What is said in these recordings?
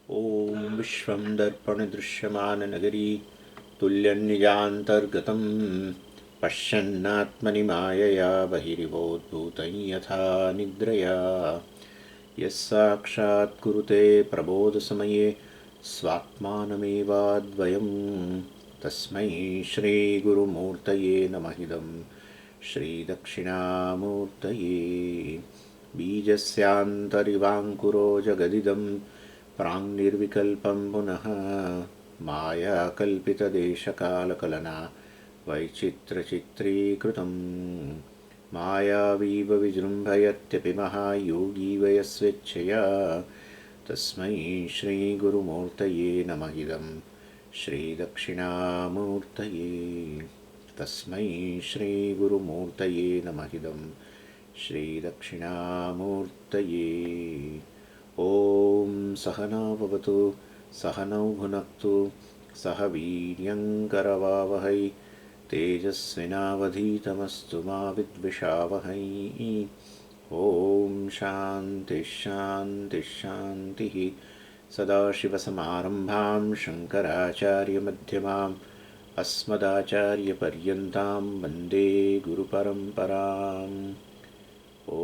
ॐ विश्वं दर्पणदृश्यमाननगरी तुल्यन्निजान्तर्गतं पश्यन्नात्मनि मायया बहिरिवोद्भूतं यथा निद्रया यः साक्षात् कुरुते प्रबोधसमये स्वात्मानमेवाद्वयं तस्मै श्रीगुरुमूर्तये नमः इदं श्रीदक्षिणामूर्तये बीजस्यान्तरिवाङ्कुरो जगदिदं प्राङ्निर्विकल्पं पुनः मायाकल्पितदेशकालकलना वैचित्रचित्रीकृतं मायावीव विजृम्भयत्यपि महायोगी वयस्वेच्छया तस्मै श्रीगुरुमूर्तये नमः इदं श्रीदक्षिणामूर्तये तस्मै श्रीगुरुमूर्तये नमः इदं श्रीदक्षिणामूर्तये ॐ सहना भवतु सहनौ भुनक्तु सह वीर्यङ्करवावहै तेजस्विनावधीतमस्तु मा विद्विषावहै ॐ शान्तिः शान्तिः शान्तिः सदाशिवसमारम्भां शङ्कराचार्यमध्यमाम् अस्मदाचार्यपर्यन्तां वन्दे गुरुपरम्पराम् ॐ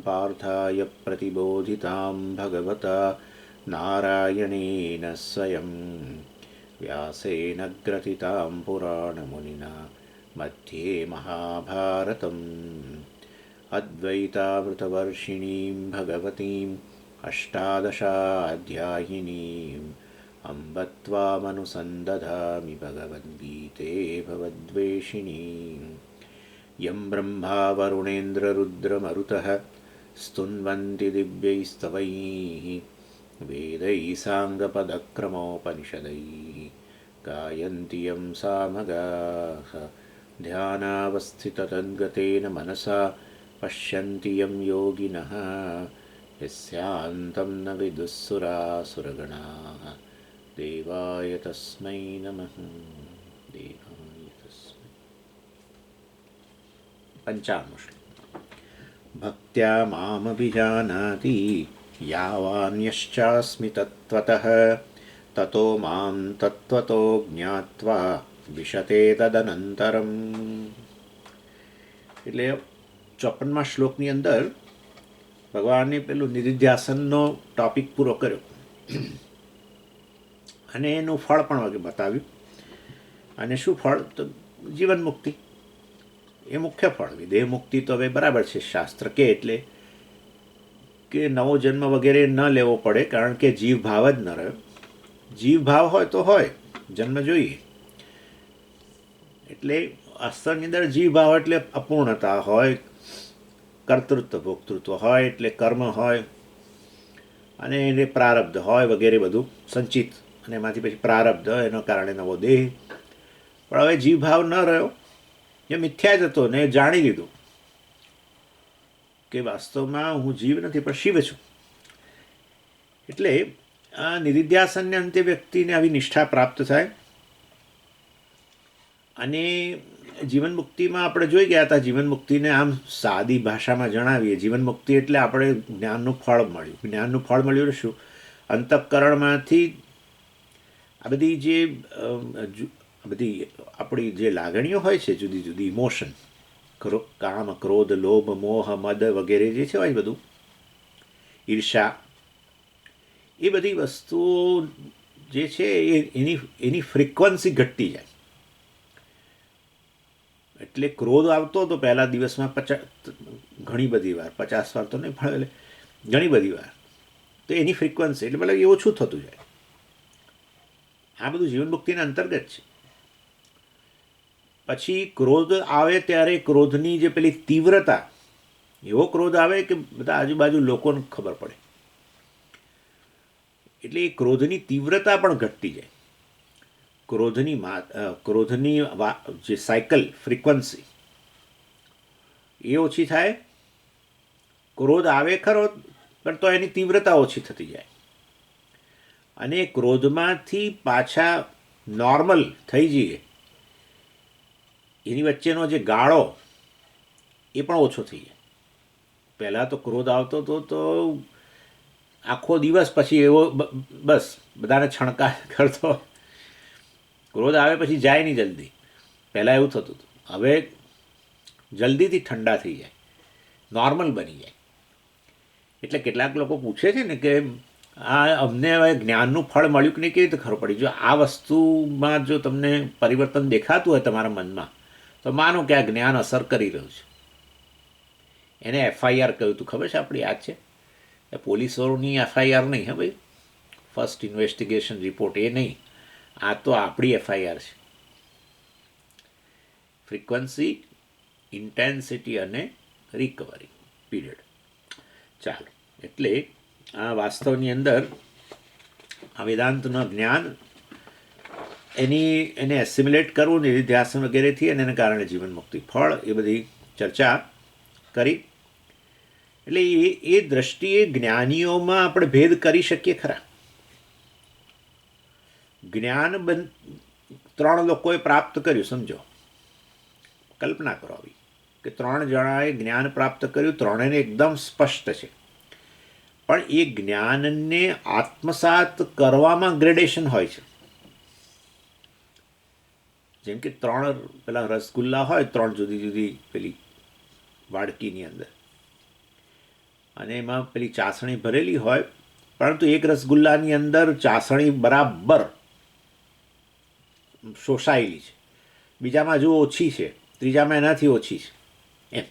पार्थाय प्रतिबोधितां भगवता नारायणेन स्वयं व्यासेन ग्रथितां पुराणमुनिना मध्ये महाभारतम् अद्वैतामृतवर्षिणीं भगवतीम् अष्टादशाध्यायिनीम् अम्ब त्वामनुसन्दधामि भगवद्गीते भवद्वेषिणीम् यं ब्रह्मा वरुणेन्द्ररुद्रमरुतः स्तुन्वन्ति दिव्यैस्तवैः वेदैः साङ्गपदक्रमोपनिषदैः गायन्ति यं सामगाः ध्यानावस्थिततद्गतेन मनसा पश्यन्ति यं योगिनः यस्यान्तं न विदुःसुरासुरगणाः देवाय तस्मै नमः देवाय तस्मै पंचामः भक्त्या मामभिजानाति यावान्यश्चास्मि तत्त्वतः ततो मां तत्त्वतो ज्ञात्वा विशते तदनन्तरम् એટલે 54મા શ્લોકની અંદર ભગવાને પેલું નિધિધ્યાસનનો ટોપિક પૂરો કર્યો અને એનું ફળ પણ બતાવ્યું અને શું ફળ તો જીવન મુક્તિ એ મુખ્ય ફળ વિદેહ મુક્તિ તો હવે બરાબર છે શાસ્ત્ર કે એટલે કે નવો જન્મ વગેરે ન લેવો પડે કારણ કે જીવ ભાવ જ ન રહ્યો જીવ ભાવ હોય તો હોય જન્મ જોઈએ એટલે અસ્તરની અંદર જીવ ભાવ એટલે અપૂર્ણતા હોય કર્તૃત્વ ભોક્તૃત્વ હોય એટલે કર્મ હોય અને એને પ્રારબ્ધ હોય વગેરે બધું સંચિત અને એમાંથી પછી પ્રારબ્ધ એના કારણે નવો દેહ પણ હવે જીવ ભાવ ન રહ્યો એ મિથ્યા જ હતો ને જાણી લીધું કે વાસ્તવમાં હું જીવ નથી પણ શિવ છું એટલે આ નિધિધ્યાસનને અંતે વ્યક્તિને આવી નિષ્ઠા પ્રાપ્ત થાય અને જીવન મુક્તિમાં આપણે જોઈ ગયા હતા જીવન મુક્તિને આમ સાદી ભાષામાં જણાવીએ જીવન મુક્તિ એટલે આપણે જ્ઞાનનું ફળ મળ્યું જ્ઞાનનું ફળ મળ્યું એટલે શું અંતઃકરણમાંથી આ બધી આપણી જે લાગણીઓ હોય છે જુદી જુદી ઇમોશન કામ ક્રોધ લોભ મોહ મદ વગેરે જે છે હોય બધું ઈર્ષા એ બધી વસ્તુઓ જે છે એની ફ્રીક્વન્સી ઘટતી જાય એટલે ક્રોધ આવતો હતો પહેલા દિવસમાં ઘણી બધી વાર 50 વાર તો નહીં પણ એટલે ઘણી બધી વાર તો એની ફ્રીક્વન્સી એટલે મતલબ એ ઓછું થતું જાય આ બધું જીવન મુક્તિના અંતર્ગત છે પછી ક્રોધ આવે ત્યારે ક્રોધની જે પેલી તીવ્રતા એવો ક્રોધ આવે કે બધા આજુબાજુ લોકોને ખબર પડે એટલે એ ક્રોધની તીવ્રતા પણ ઘટતી જાય ક્રોધની જે સાયકલ ફ્રીક્વન્સી એ ઓછી થાય ક્રોધ આવે ખરો પણ તો એની તીવ્રતા ઓછી થતી જાય અને ક્રોધમાંથી પાછા નોર્મલ થઈ જઈએ એની વચ્ચેનો જે ગાળો એ પણ ઓછો થઈ જાય પહેલાં તો ક્રોધ આવતો હતો તો આખો દિવસ પછી એવો બસ બધાને છણકા કરતો. ક્રોધ આવે પછી જાય નહીં જલ્દી. પહેલાં એવું થતું હતું, હવે જલ્દીથી ઠંડા થઈ જાય, નોર્મલ બની જાય. એટલે કેટલાક લોકો પૂછે છે ને કે આ અમને હવે જ્ઞાનનું ફળ મળ્યું કે નહીં, કેવી રીતે ખબર પડી? જો આ વસ્તુમાં જો તમને પરિવર્તન દેખાતું હોય તમારા મનમાં, તો માનો કે આ જ્ઞાન અસર કરી રહ્યું છે. એને એફઆઈઆર કહ્યું હતું, ખબર છે? આપણી યાદ છે? એ પોલીસોની એફઆઈઆર નહીં, હા ભાઈ, ફર્સ્ટ ઇન્વેસ્ટિગેશન રિપોર્ટ એ નહીં, આ તો આપણી એફઆઈઆર છે. ફ્રીક્વન્સી, ઇન્ટેન્સિટી અને રિકવરી પીરિયડ. ચાલો, એટલે આ વાસ્તવની અંદર આ વેદાંતનું જ્ઞાન એને એસિમ્યુલેટ કરવું, નિધિધ્યાસન વગેરેથી, અને એને કારણે જીવન મુક્તિ ફળ, એ બધી ચર્ચા કરી. એટલે એ દ્રષ્ટિએ જ્ઞાનીઓમાં આપણે ભેદ કરી શકીએ ખરા. જ્ઞાન 3 લોકોએ પ્રાપ્ત કર્યું, સમજો, કલ્પના કરો આવી કે 3 જણાએ જ્ઞાન પ્રાપ્ત કર્યું, 3ને એકદમ સ્પષ્ટ છે, પણ એ જ્ઞાનને આત્મસાત કરવામાં ગ્રેડેશન હોય છે. જેમ કે 3 પેલા રસગુલ્લા હોય, 3 જુદી જુદી પેલી વાડકીની અંદર, અને એમાં પેલી ચાસણી ભરેલી હોય, પરંતુ એક રસગુલ્લાની અંદર ચાસણી બરાબર શોષાયેલી છે, બીજામાં હજુ ઓછી છે, ત્રીજામાં એનાથી ઓછી છે. એમ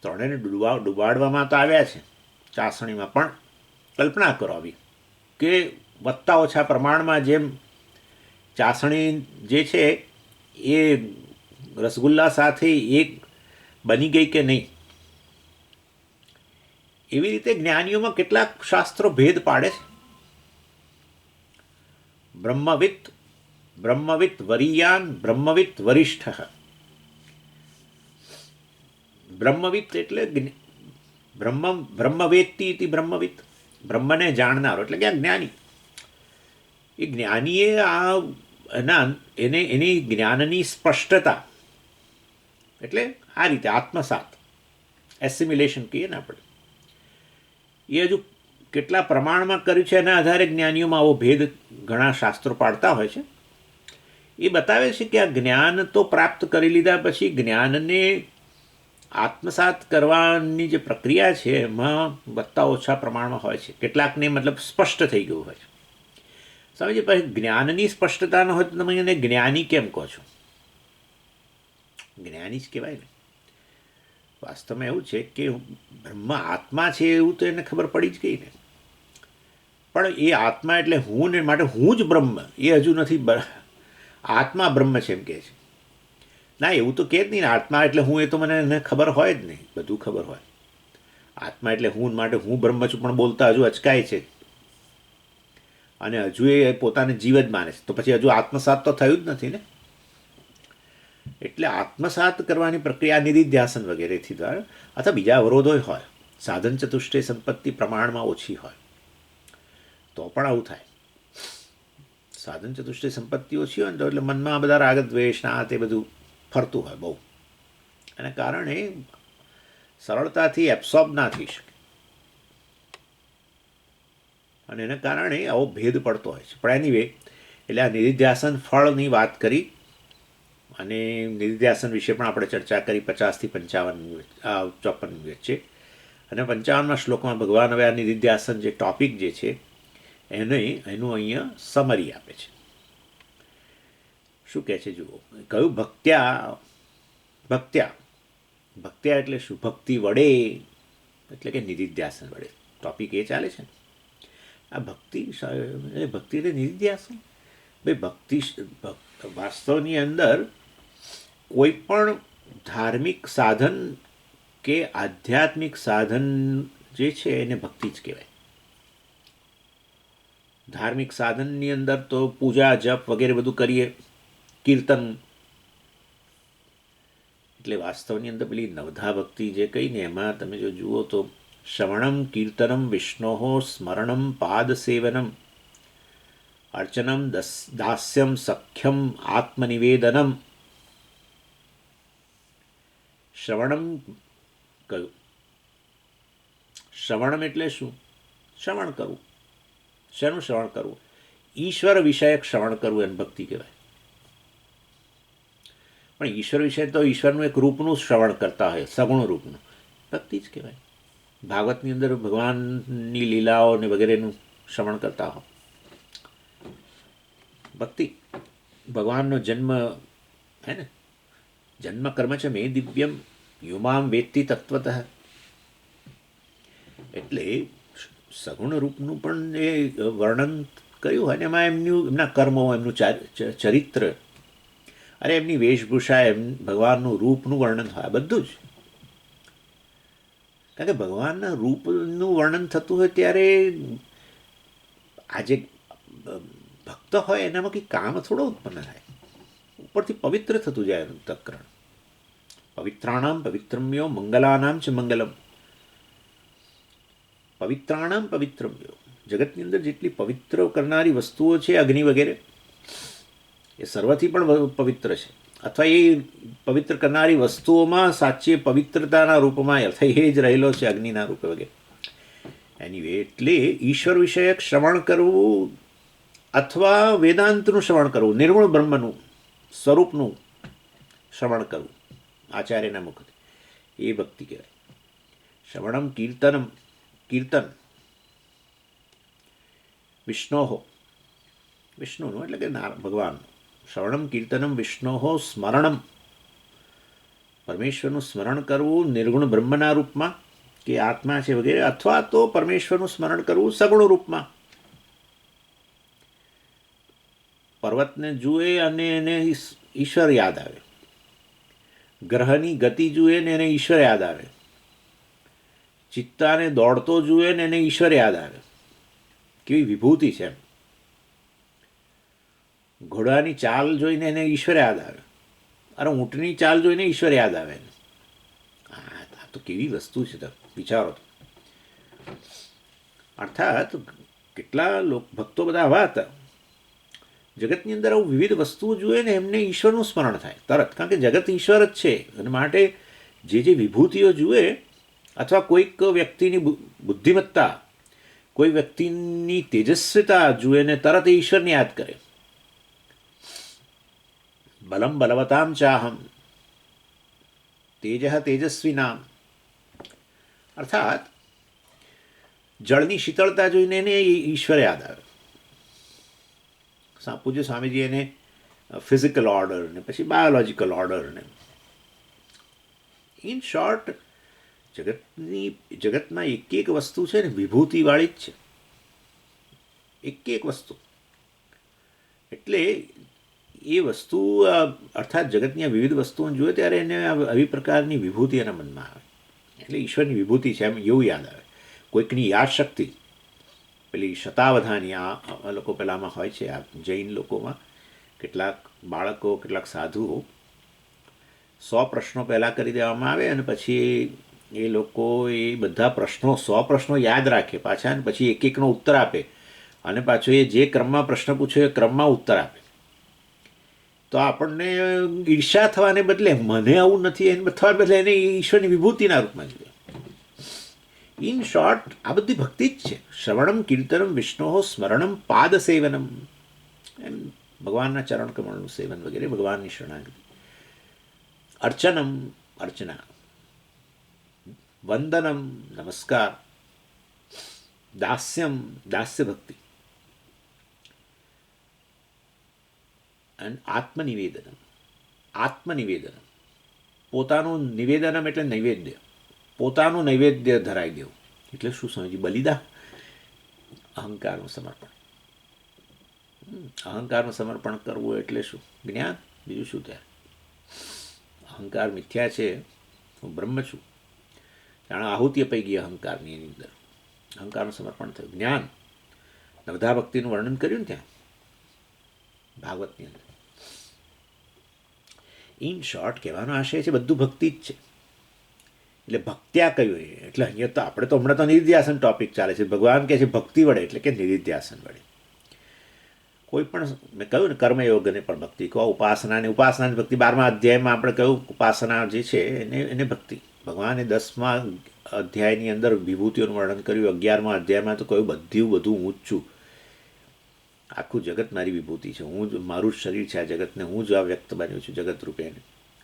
3ને ડુબાડવામાં તો આવ્યા છે ચાસણીમાં, પણ કલ્પના કરો આવી કે વધતા ઓછા પ્રમાણમાં જેમ ચાસણી જે છે એ રસગુલ્લા સાથે એક બની ગઈ કે નહીં. એવી રીતે જ્ઞાનીઓમાં કેટલાક શાસ્ત્રો ભેદ પાડે છે. બ્રહ્મવિત વરિયાન બ્રહ્મવિત વરિષ્ઠ. બ્રહ્મવિત એટલે બ્રહ્મવેત્તી ઇતિ બ્રહ્મવિત, બ્રહ્મને જાણનારો એટલે કે આ જ્ઞાની. એ જ્ઞાનીએ એની જ્ઞાનની સ્પષ્ટતા, એટલે આ રીતે આત્મસાત, એસિમ્યુલેશન કહીએ ને આપણે, એ હજુ કેટલા પ્રમાણમાં કર્યું છે એના આધારે જ્ઞાનીઓમાં આવો ભેદ ઘણા શાસ્ત્રો પાડતા હોય છે. એ બતાવે છે કે આ જ્ઞાન તો પ્રાપ્ત કરી લીધા પછી જ્ઞાનને આત્મસાત કરવાની જે પ્રક્રિયા છે એમાં વધતા ઓછા પ્રમાણમાં હોય છે. કેટલાકને મતલબ સ્પષ્ટ થઈ ગયું હોય છે. સમજીએ, પછી જ્ઞાનની સ્પષ્ટતા ન હોય તો તમે એને જ્ઞાની કેમ કહો છો? જ્ઞાની જ કહેવાય ને. વાસ્તવમાં એવું છે કે બ્રહ્મ આત્મા છે એવું તો એને ખબર પડી જ ગઈ ને, પણ એ આત્મા એટલે હું ને, માટે હું જ બ્રહ્મ એ હજુ નથી. આત્મા બ્રહ્મ છે એમ કહે છે. ના, એવું તો કહે જ નહીં ને, આત્મા એટલે હું, એ તો મને એને ખબર હોય જ નહીં, બધું ખબર હોય. આત્મા એટલે હું, માટે હું બ્રહ્મ છું, પણ બોલતા હજુ અચકાય છે, અને હજુ એ પોતાને જીવ જ માને છે, તો પછી હજુ આત્મસાત તો થયું જ નથી ને. એટલે આત્મસાત કરવાની પ્રક્રિયા નિધિધ્યાસન વગેરેથી દ્વારા, અથવા બીજા અવરોધો હોય, સાધન ચતુષ્ટય સંપત્તિ પ્રમાણમાં ઓછી હોય તો પણ આવું થાય. સાધન ચતુષ્ટય સંપત્તિ ઓછી હોય ને તો એટલે મનમાં બધા રાગ દ્વેષ આ તે બધું ફરતું હોય બહુ, એના કારણે સરળતાથી એબ્સોર્બ ના થઈ શકે, અને એના કારણે આવો ભેદ પડતો હોય છે. પણ એની વે, એટલે આ નિધિધ્યાસન ફળની વાત કરી, અને નિધિધ્યાસન વિશે પણ આપણે ચર્ચા કરી 50 થી 54 વચ્ચે. અને 55મા શ્લોકમાં ભગવાન હવે આ નિધિધ્યાસન જે ટોપિક જે છે એનું અહીંયા સમરી આપે છે. શું કહે છે જુઓ. કહ્યું ભક્ત્યા એટલે શું? ભક્તિ વડે, એટલે કે નિધિધ્યાસન વડે. ટોપિક એ ચાલે છે ને આ ભક્તિ એટલે નિધિધ્યાસન. ભાઈ ભક્તિ વાસ્તવની અંદર કોઈ પણ ધાર્મિક સાધન કે આધ્યાત્મિક સાધન જે છે એને ભક્તિ જ કહેવાય. ધાર્મિક સાધનની અંદર તો પૂજા જપ વગેરે બધું કરીએ, કીર્તન. એટલે વાસ્તવની અંદર પેલી નવધા ભક્તિ જે કહીને એમાં તમે જો જુઓ તો શ્રવણમ કીર્તનમ વિષ્ણોઃ સ્મરણમ પાદસેવનમ અર્ચનમ દાસ્યમ સખ્યમ આત્મનિવેદનમ. શ્રવણમ કહ્યું. શ્રવણમ એટલે શું? શ્રવણ કરવું. શેનું શ્રવણ કરવું? ઈશ્વર વિષયક શ્રવણ કરવું એને ભક્તિ કહેવાય. પણ ઈશ્વર વિષય તો ઈશ્વરનું એક રૂપનું શ્રવણ કરતા હોય, સગુણ રૂપનું, ભક્તિ જ કહેવાય. ભાગવતની અંદર ભગવાનની લીલાઓ ને વગેરેનું શ્રવણ કરતા હો, ભક્તિ. ભગવાનનો જન્મ હે ને, જન્મ કર્મ છે મેં દિવ્યમ યુમામ વેત્તિ તત્વતઃ. એટલે સગુણ રૂપનું પણ એ વર્ણન કર્યું હોય ને એમાં એમના કર્મો, એમનું ચરિત્ર, અરે એમની વેશભૂષા, એમ ભગવાનનું રૂપનું વર્ણન થાય બધું જ. કારણ કે ભગવાનના રૂપનું વર્ણન થતું હોય ત્યારે આજે ભક્ત હોય એનામાં કંઈ કામ થોડો ઉત્પન્ન થાય, ઉપરથી પવિત્ર થતું જાય અંતઃકરણ. પવિત્રાણામ પવિત્રમ્યો મંગલાનામ ચ મંગલમ. પવિત્રાણામ પવિત્રમ્યો, જગતની અંદર જેટલી પવિત્ર કરનારી વસ્તુઓ છે, અગ્નિ વગેરે, એ સર્વથી પણ પવિત્ર છે. અથવા એ પવિત્ર કરનારી વસ્તુઓમાં સાચી પવિત્રતાના રૂપમાં અર્થ એ જ રહેલો છે, અગ્નિના રૂપે વગેરે. એની એટલે ઈશ્વર વિષયક શ્રવણ કરવું અથવા વેદાંતનું શ્રવણ કરવું, નિર્ગુણ બ્રહ્મનું સ્વરૂપનું શ્રવણ કરવું આચાર્યના મુખથી, એ ભક્તિ કહેવાય. શ્રવણમ કીર્તનમ, કીર્તન વિષ્ણોહો, વિષ્ણુનું એટલે કે ભગવાનનું. શ્રવણમ કીર્તનમ વિષ્ણોહો સ્મરણમ, પરમેશ્વરનું સ્મરણ કરવું નિર્ગુણ બ્રહ્મના રૂપમાં કે આત્મા છે વગેરે, અથવા તો પરમેશ્વરનું સ્મરણ કરવું સગુણ રૂપમાં. પર્વતને જુએ અને એને ઈશ્વર યાદ આવે, ગ્રહની ગતિ જુએ ને એને ઈશ્વર યાદ આવે, ચિત્તાને દોડતો જુએ ને એને ઈશ્વર યાદ આવે. કેવી વિભૂતિ છે એમ. ઘોડાની ચાલ જોઈને એને ઈશ્વર યાદ આવે, અરે ઊંટની ચાલ જોઈને ઈશ્વર યાદ આવે. હા, આ તો કેવી વસ્તુ છે, તો વિચારો. અર્થાત કેટલા ભક્તો બધા આવા હતા, જગતની અંદર આવું વિવિધ વસ્તુઓ જુએ ને એમને ઈશ્વરનું સ્મરણ થાય તરત. કારણ કે જગત ઈશ્વર જ છે, અને માટે જે વિભૂતિઓ જુએ અથવા કોઈક વ્યક્તિની બુદ્ધિમત્તા, કોઈ વ્યક્તિની તેજસ્વીતા જુએ ને તરત એ ઈશ્વરને યાદ કરે. બલમ બલવતામ ચાહમ, તેજ તેજસ્વીનામ. અર્થાત જળની શીતળતા જોઈને એને ઈશ્વર યાદ આવે. પૂજ્ય સ્વામીજી એને ફિઝિકલ ઓર્ડર ને પછી બાયોલોજિકલ ઓર્ડર ને, ઇન શોર્ટ જગતમાં એક વસ્તુ છે ને વિભૂતિવાળી જ છે, એક વસ્તુ. એટલે એ વસ્તુ અર્થાત જગતની આ વિવિધ વસ્તુઓ જુએ ત્યારે એને આવી પ્રકારની વિભૂતિ એના મનમાં આવે, એટલે ઈશ્વરની વિભૂતિ છે એમ એવું યાદ આવે. કોઈકની યાદશક્તિ, પેલી શતાવધાની, આ લોકો પેલામાં હોય છે, આ જૈન લોકોમાં કેટલાક બાળકો, કેટલાક સાધુઓ 100 પ્રશ્નો પહેલાં કરી દેવામાં આવે અને પછી એ લોકો એ બધા પ્રશ્નો 100 પ્રશ્નો યાદ રાખે પાછા, અને પછી એક એકનો ઉત્તર આપે, અને પાછો એ જે ક્રમમાં પ્રશ્ન પૂછ્યો એ ક્રમમાં ઉત્તર આપે. તો આપણને ઈર્ષા થવાને બદલે મને આવું નથી એને થવા બદલે એને ઈશ્વરની વિભૂતિના રૂપમાં જોઈએ. ઇન શોર્ટ આ બધી ભક્તિ જ છે. શ્રવણમ કીર્તનમ વિષ્ણો સ્મરણમ પાદ સેવનમ, એમ ભગવાનના ચરણ કમળનું સેવન વગેરે, ભગવાનની શરણાગતિ. અર્ચનમ, અર્ચના. વંદનમ, નમસ્કાર. દાસ્યમ, દાસ્ય ભક્તિ. અને આત્મનિવેદનમ, આત્મનિવેદનમ, પોતાનું નિવેદનમ એટલે નૈવેદ્ય, પોતાનું નૈવેદ્ય ધરાવી દેવું. એટલે શું સમજી? બલિદાન, અહંકારનું સમર્પણ. અહંકારનું સમર્પણ કરવું એટલે શું? જ્ઞાન, બીજું શું થાય? અહંકાર મિથ્યા છે, હું બ્રહ્મ છું, જાણે આહુતિ અપાઈ ગઈ અહંકારની એની અંદર. અહંકારનું સમર્પણ થયું. જ્ઞાન, નવધા ભક્તિનું વર્ણન કર્યું ને ત્યાં ભાગવતની અંદર. ઇન શોર્ટ કહેવાનો આશય છે બધું ભક્તિ જ છે. એટલે ભક્ત્યા કહ્યું, એટલે અહીંયા તો આપણે તો હમણાં તો નિધિધ્યાસન ટોપિક ચાલે છે. ભગવાન કહે છે ભક્તિ વડે, એટલે કે નિધિધ્યાસન વડે. કોઈ પણ મેં કહ્યું ને કર્મયોગને પણ ભક્તિ કહો, ઉપાસનાની ભક્તિ 12મા અધ્યાયમાં આપણે કહ્યું ઉપાસના જે છે એને ભક્તિ. ભગવાને 10મા અધ્યાયની અંદર વિભૂતિઓનું વર્ણન કર્યું. 11મા અધ્યાયમાં તો કહ્યું બધું હું જ છું, આખું જગત મારી વિભૂતિ છે, હું જ, મારું જ શરીર છે આ જગતને, હું જ આ વ્યક્ત બન્યો છું જગત રૂપે.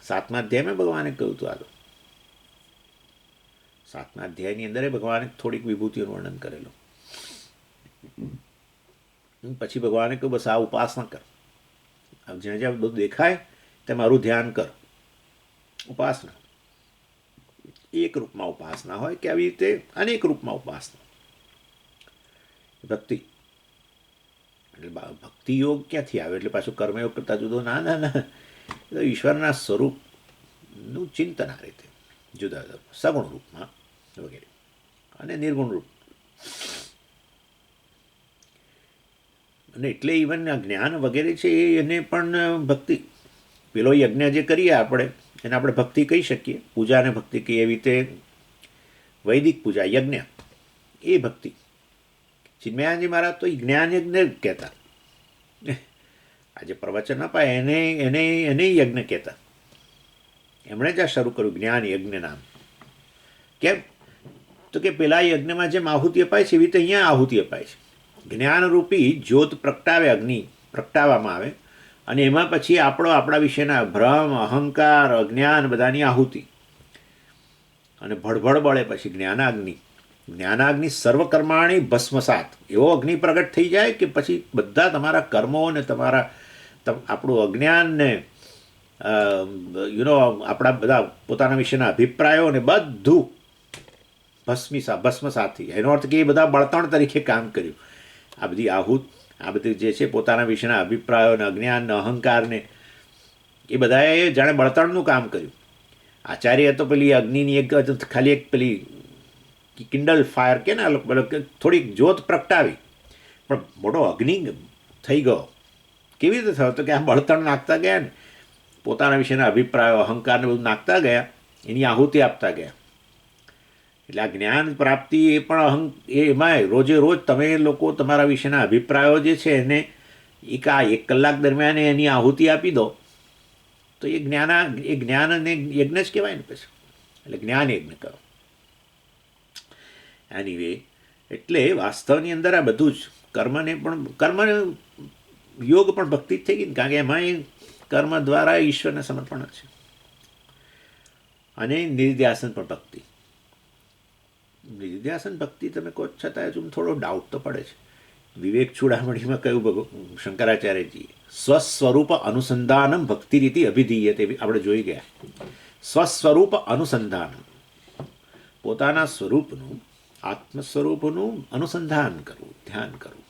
7મા અધ્યાયમાં ભગવાને કહ્યું હતું. આ 7મા અધ્યાયની અંદર ભગવાને થોડીક વિભૂતિઓનું વર્ણન કરેલું. પછી ભગવાને કહ્યું બસ આ ઉપાસના કર, જ્યાં જ્યાં બધું દેખાય તે મારું ધ્યાન કર. ઉપાસના એક રૂપમાં ઉપાસના હોય કે આવી રીતે અનેક રૂપમાં ઉપાસના. ભક્તિ એટલે ભક્તિ યોગ ક્યાંથી આવે? એટલે પાછું કર્મયોગ કરતાં જુદો? ના ના ના, તો ઈશ્વરના સ્વરૂપનું ચિંતન આ રીતે જુદા જુદા સગુણ રૂપમાં વગેરે અને નિર્ગુણ રૂપ. અને એટલે ઇવન જ્ઞાન વગેરે છે એને પણ ભક્તિ, પેલો યજ્ઞ જે કરીએ આપણે એને આપણે ભક્તિ કહી શકીએ, પૂજાને ભક્તિ કહીએ. એવી રીતે વૈદિક પૂજા યજ્ઞ એ ભક્તિ. ચિન્મયાનંદજી મહારાજ તો જ્ઞાન યજ્ઞ કહેતા. આજે પ્રવચન અપાય એને યજ્ઞ કહેતા. એમણે જ આ શરૂ કર્યું જ્ઞાન યજ્ઞ નામ. કેમ? તો કે પેલા યજ્ઞમાં જેમ આહુતિ અપાય છે એવી રીતે અહીંયા આહુતિ અપાય છે. જ્ઞાનરૂપી જ્યોત પ્રગટાવે, અગ્નિ પ્રગટાવવામાં આવે અને એમાં પછી આપણા વિશેના ભ્રમ, અહંકાર, અજ્ઞાન બધાની આહુતિ અને ભડભડ બળે પછી જ્ઞાનાગ્નિ સર્વકર્માણી ભસ્મસાત. એવો અગ્નિ પ્રગટ થઈ જાય કે પછી બધા તમારા કર્મો ને તમારા આપણું અજ્ઞાન ને આપણા બધા પોતાના વિશેના અભિપ્રાયો ને બધું ભસ્મસાથી. એનો અર્થ કે એ બધા બળતણ તરીકે કામ કર્યું. આ બધી આ બધી જે છે પોતાના વિશેના અભિપ્રાયો ને અજ્ઞાન ને અહંકાર ને એ બધાએ જાણે બળતણનું કામ કર્યું. આચાર્ય તો પેલી અગ્નિની ખાલી એક પેલી કિન્ડલ ફાયર કે ને થોડીક જ્યોત પ્રગટાવી, પણ મોટો અગ્નિ થઈ ગયો. કેવી રીતે થયો? તો કે આ બળતણ નાખતા ગયા ને પોતાના વિશેના અભિપ્રાયો અહંકારને બધું નાખતા ગયા, એની આહુતિ આપતા ગયા. એટલે આ જ્ઞાન પ્રાપ્તિ એ પણ એમાંય રોજે રોજ તમે લોકો તમારા વિશેના અભિપ્રાયો જે છે એને એક કલાક દરમિયાન એની આહુતિ આપી દો તો એ જ્ઞાન અને યજ્ઞ જ કહેવાય ને પછી. એટલે જ્ઞાન યજ્ઞ કરો. એની વે એટલે વાસ્તવની અંદર આ બધું જ કર્મ યોગ પણ ભક્તિ જ થઈ ગઈ ને, કારણ કે એમાં કર્મ દ્વારા ઈશ્વરને સમર્પણ છે. અને નિર્ધ્યાસન પણ ભક્તિ. નિર્ધ્યાસન ભક્તિ તમે કહો છતાં હજુ થોડો ડાઉટ તો પડે છે. વિવેક ચૂડામણીમાં કહ્યું શંકરાચાર્યજીએ, સ્વસ્વરૂપ અનુસંધાનમ ભક્તિ રીતિ અભિધીય, તે આપણે જોઈ ગયા. સ્વસ્વરૂપ અનુસંધાનમ, પોતાના સ્વરૂપનું આત્મ સ્વરૂપનું અનુસંધાન કરવું, ધ્યાન કરવું,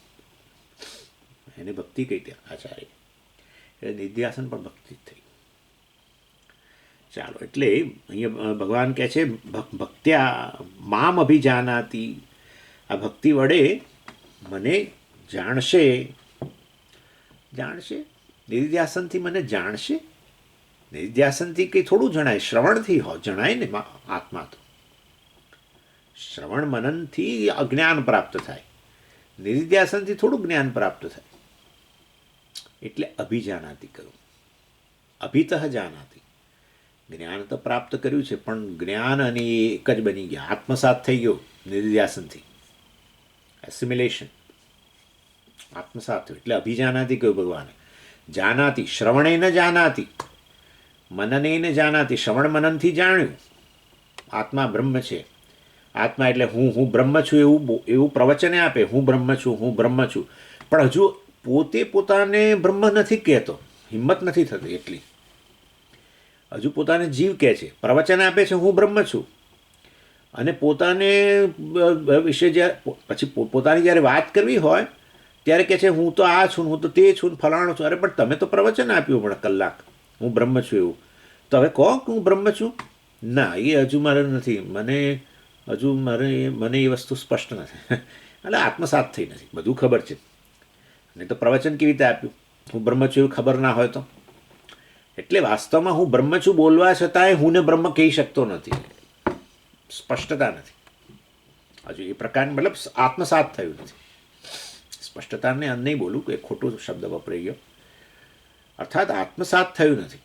એને ભક્તિ કહી ત્યાં આચાર્ય. એટલે નિધ્યાસન પણ ભક્તિ જ થઈ. ચાલો, એટલે અહીંયા ભગવાન કહે છે ભક્ત્યા મામ અભિજાનાતી, આ ભક્તિ વડે મને જાણશે. નિધ્યાસનથી મને જાણશે. નિધ્યાસનથી કંઈ થોડું જણાય, શ્રવણથી જણાય ને આત્મા. તો શ્રવણ મનનથી અજ્ઞાન પ્રાપ્ત થાય, નિધ્યાસનથી થોડું જ્ઞાન પ્રાપ્ત થાય. એટલે અભિજાનાતી કરું, અભિતઃ જાનાતી. જ્ઞાન તો પ્રાપ્ત કર્યું છે પણ જ્ઞાન અને એક જ બની ગયા, આત્મસાત થઈ ગયો નિધ્યાસનથી. એસિમિલેશન, આત્મસાત થયું એટલે અભિજાનાતી કહ્યું ભગવાને. જાનાતી, શ્રવણે ન જાનાતી, મનને ન જાનાતી. શ્રવણ મનનથી જાણ્યું આત્મા બ્રહ્મ છે. આત્મા એટલે હું બ્રહ્મ છું એવું પ્રવચને આપે, હું બ્રહ્મ છું. પણ હજુ પોતે પોતાને બ્રહ્મ નથી કહેતો, હિંમત નથી થતી એટલી. હજુ પોતાને જીવ કહે છે, પ્રવચન આપે છે હું બ્રહ્મ છું, અને પોતાને વિશે પછી પોતાની જ્યારે વાત કરવી હોય ત્યારે કહે છે હું તો આ છું, હું તો તે છું, ફલાણો છું. અરે પણ તમે તો પ્રવચન આપ્યું હમણાં કલાક હું બ્રહ્મ છું એવું, તો હવે કહો કે હું બ્રહ્મ છું. ના, એ હજુ મારે નથી, મને એ વસ્તુ સ્પષ્ટ નથી. એટલે આત્મસાત થઈ નથી, બધું ખબર છે. નહીં તો પ્રવચન કેવી રીતે આપ્યું? હું બ્રહ્મ છું એવું ખબર ના હોય તો. એટલે વાસ્તવમાં હું બ્રહ્મ છું બોલવા છતાંય હું ને બ્રહ્મ કહી શકતો નથી, સ્પષ્ટતા નથી હજુ એ પ્રકારની, મતલબ આત્મસાત થયું નથી. સ્પષ્ટતાને નહીં બોલું કે ખોટો શબ્દ વપરાઈ ગયો, અર્થાત આત્મસાત થયું નથી.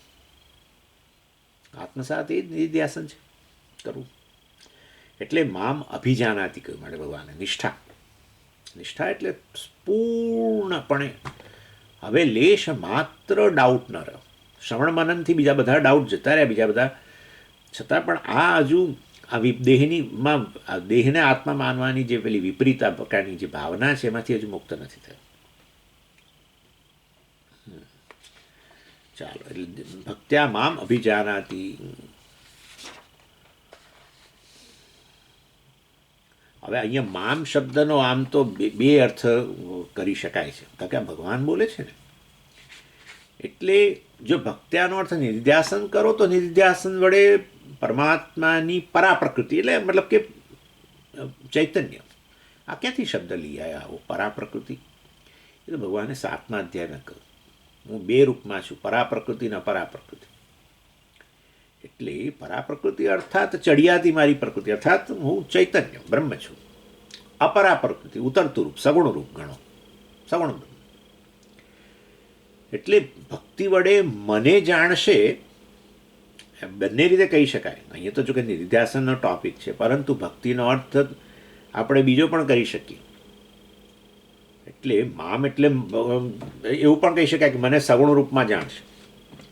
આત્મસાત એ જ નિધ્યાસન છે. કરવું. એટલે મામ અભિજાનાતી કહ્યું માટે ભગવાને નિષ્ઠા. નિષ્ઠા એટલે પૂર્ણપણે હવે લેશ માત્ર ડાઉટ ન રહ્યો. શ્રવણ મનનથી બીજા બધા ડાઉટ જતા રહ્યા, બીજા બધા છતાં પણ આ હજુ આ દેહની દેહને આત્મા માનવાની જે પેલી વિપરીત પ્રકારની જે ભાવના છે એમાંથી હજુ મુક્ત નથી થયો. ચાલો, એટલે ભક્ત્યા મામ અભિજાનાતી. હવે અહીંયા મામ શબ્દનો આમ તો બે અર્થ કરી શકાય છે, કારણ કે આ ભગવાન બોલે છે ને. એટલે જો ભક્ત્યાનો અર્થ નિર્ધ્યાસન કરો તો નિર્ધ્યાસન વડે પરમાત્માની પરાપ્રકૃતિ એટલે મતલબ કે ચૈતન્ય. આ ક્યાંથી શબ્દ લઈ આવ્યા આવો પરાપ્રકૃતિ? એ તો ભગવાને 7મા અધ્યાયમાં કહ્યું, હું બે રૂપમાં છું, પરાપ્રકૃતિ ને અપરાપ્રકૃતિ. એટલે પરાપ્રકૃતિ અર્થાત ચડિયાતી મારી પ્રકૃતિ, અર્થાત હું ચૈતન્ય બ્રહ્મ છું. અપરાપ્રકૃતિ ઉતરતું રૂપ, સગુણ રૂપ ગણો, સગુણ બ્રહ્મ. એટલે ભક્તિ વડે મને જાણશે, બંને રીતે કહી શકાય. અહીંયા તો જો કે નિધિધ્યાસનનો ટોપિક છે, પરંતુ ભક્તિનો અર્થ આપણે બીજો પણ કરી શકીએ. એટલે મામ એટલે એવું પણ કહી શકાય કે મને સગુણ રૂપમાં જાણશે,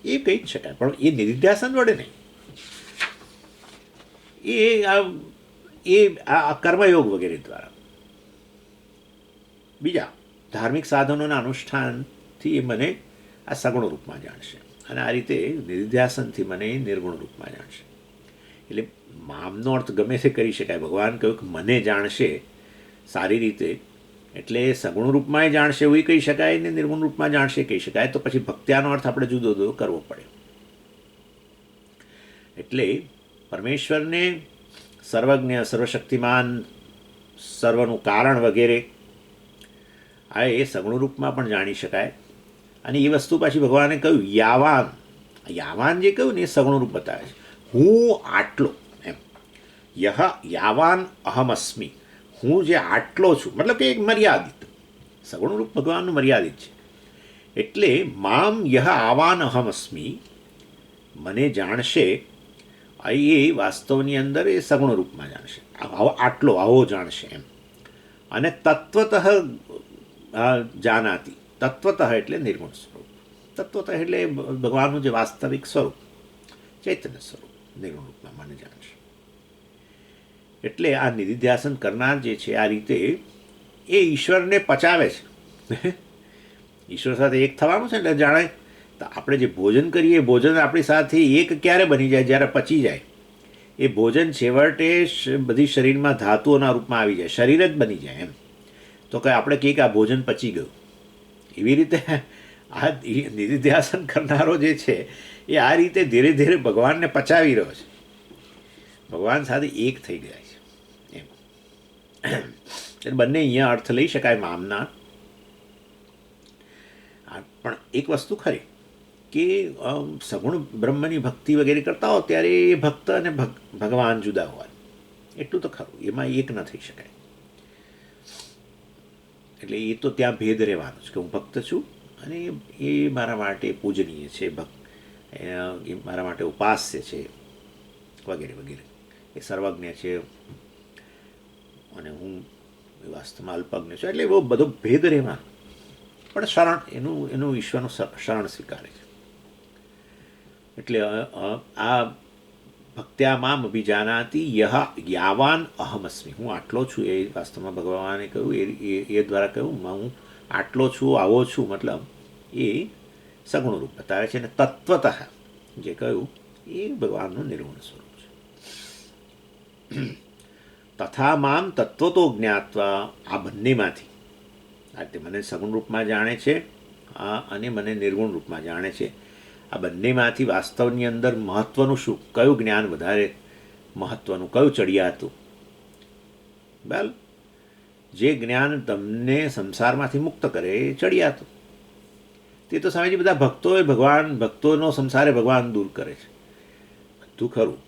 એ કહી જ શકાય, પણ એ નિધિધ્યાસન વડે નહીં. એ આ કર્મયોગ વગેરે દ્વારા, બીજા ધાર્મિક સાધનોના અનુષ્ઠાનથી એ મને આ સગુણ રૂપમાં જાણશે, અને આ રીતે નિધિધ્યાસનથી મને નિર્ગુણ રૂપમાં જાણશે. એટલે મામનો અર્થ ગમે તે કરી શકાય. ભગવાન કહ્યું કે મને જાણશે સારી રીતે, એટલે સગુણ રૂપમાં જાણશે એવું કહી શકાય ને નિર્ગુણ રૂપમાં જાણશે કહી શકાય. તો પછી ભક્ત્યાનો અર્થ આપણે જુદો જુદો કરવો પડે. એટલે પરમેશ્વરને સર્વજ્ઞ, સર્વશક્તિમાન, સર્વનું કારણ વગેરે આ એ સગુણ રૂપમાં પણ જાણી શકાય. અને એ વસ્તુ પાછી ભગવાને કહ્યું યાવાન, યાવાન જે કહ્યું ને એ સગુણ રૂપ બતાવે છે. હું આટલો એમ, યહ યાવાન અહમસ્મિ, હું જે આટલો છું, મતલબ કે એક મર્યાદિત, સગુણ રૂપ ભગવાનનું મર્યાદિત છે. એટલે મામ યહ આવાન અહમસ્મિ, મને જાણશે, એ વાસ્તવની અંદર એ સગુણ રૂપમાં જાણશે, આટલો આવો જાણશે એમ. અને તત્વતઃ જાનાતી, તત્વતઃ એટલે નિર્ગુણ સ્વરૂપ, તત્વતઃ એટલે ભગવાનનું જે વાસ્તવિક સ્વરૂપ ચૈતન્ય સ્વરૂપ નિર્ગુણ રૂપમાં મને જાણશે. એટલે આ નિધિધ્યાસન કરનાર જે છે આ રીતે એ ઈશ્વરને પચાવે છે. ઈશ્વર સાથે એક થવાનું છે એટલે જાણે તો આપણે જે ભોજન કરીએ, ભોજન આપણી સાથે એક ક્યારે બની જાય? જ્યારે પચી જાય. એ ભોજન છેવટે બધી શરીરમાં ધાતુઓના રૂપમાં આવી જાય, શરીર જ બની જાય એમ. તો કે આપણે કહીએ કે આ ભોજન પચી ગયું. એવી રીતે આ નિધિધ્યાસન કરનારો જે છે એ આ રીતે ધીરે ધીરે ભગવાનને પચાવી રહ્યો છે, ભગવાન સાથે એક થઈ ગયા છે એમ. એટલે બંને અહીંયા અર્થ લઈ શકાય મામના. પણ એક વસ્તુ ખરી કે સગુણ બ્રહ્મની ભક્તિ વગેરે કરતા હો ત્યારે એ ભક્ત અને ભગવાન જુદા હોય, એટલું તો ખરું, એમાં એક ન થઈ શકાય. એટલે એ તો ત્યાં ભેદ રહેવાનો છે કે હું ભક્ત છું અને એ મારા માટે પૂજનીય છે, એ મારા માટે ઉપાસ્ય છે વગેરે વગેરે, એ સર્વજ્ઞ છે અને હું વાસ્તવમાં અલ્પજ્ઞ છું. એટલે એવો બધો ભેદ રહેવાનો, પણ શરણ એનું ઈશ્વરનું શરણ સ્વીકારે છે. એટલે આ ભક્ત્યા મામ અભિજાનાતી યહ યાવાન અહમસ્મિ, હું આટલો છું એ વાસ્તવમાં ભગવાને કહ્યું, એ દ્વારા કહ્યું હું આટલો છું, આવો છું, મતલબ એ સગુણ રૂપ બતાવે છે. અને તત્વતઃ જે કહ્યું એ ભગવાનનું નિર્ગુણ સ્વરૂપ છે. તથા મામ તત્વતો જ્ઞાત્વા, આ બંનેમાંથી આ તે મને સગુણ રૂપમાં જાણે છે અને મને નિર્ગુણ રૂપમાં જાણે છે. આ બંનેમાંથી વાસ્તવની અંદર મહત્ત્વનું શું, કયું જ્ઞાન વધારે મહત્ત્વનું, કયું ચડિયાતું? બરાબર, જે જ્ઞાન તમને સંસારમાંથી મુક્ત કરે એ ચડિયાતું. તે તો સ્વામીજી બધા ભક્તોએ ભક્તોનો સંસારે ભગવાન દૂર કરે છે, બધું ખરું,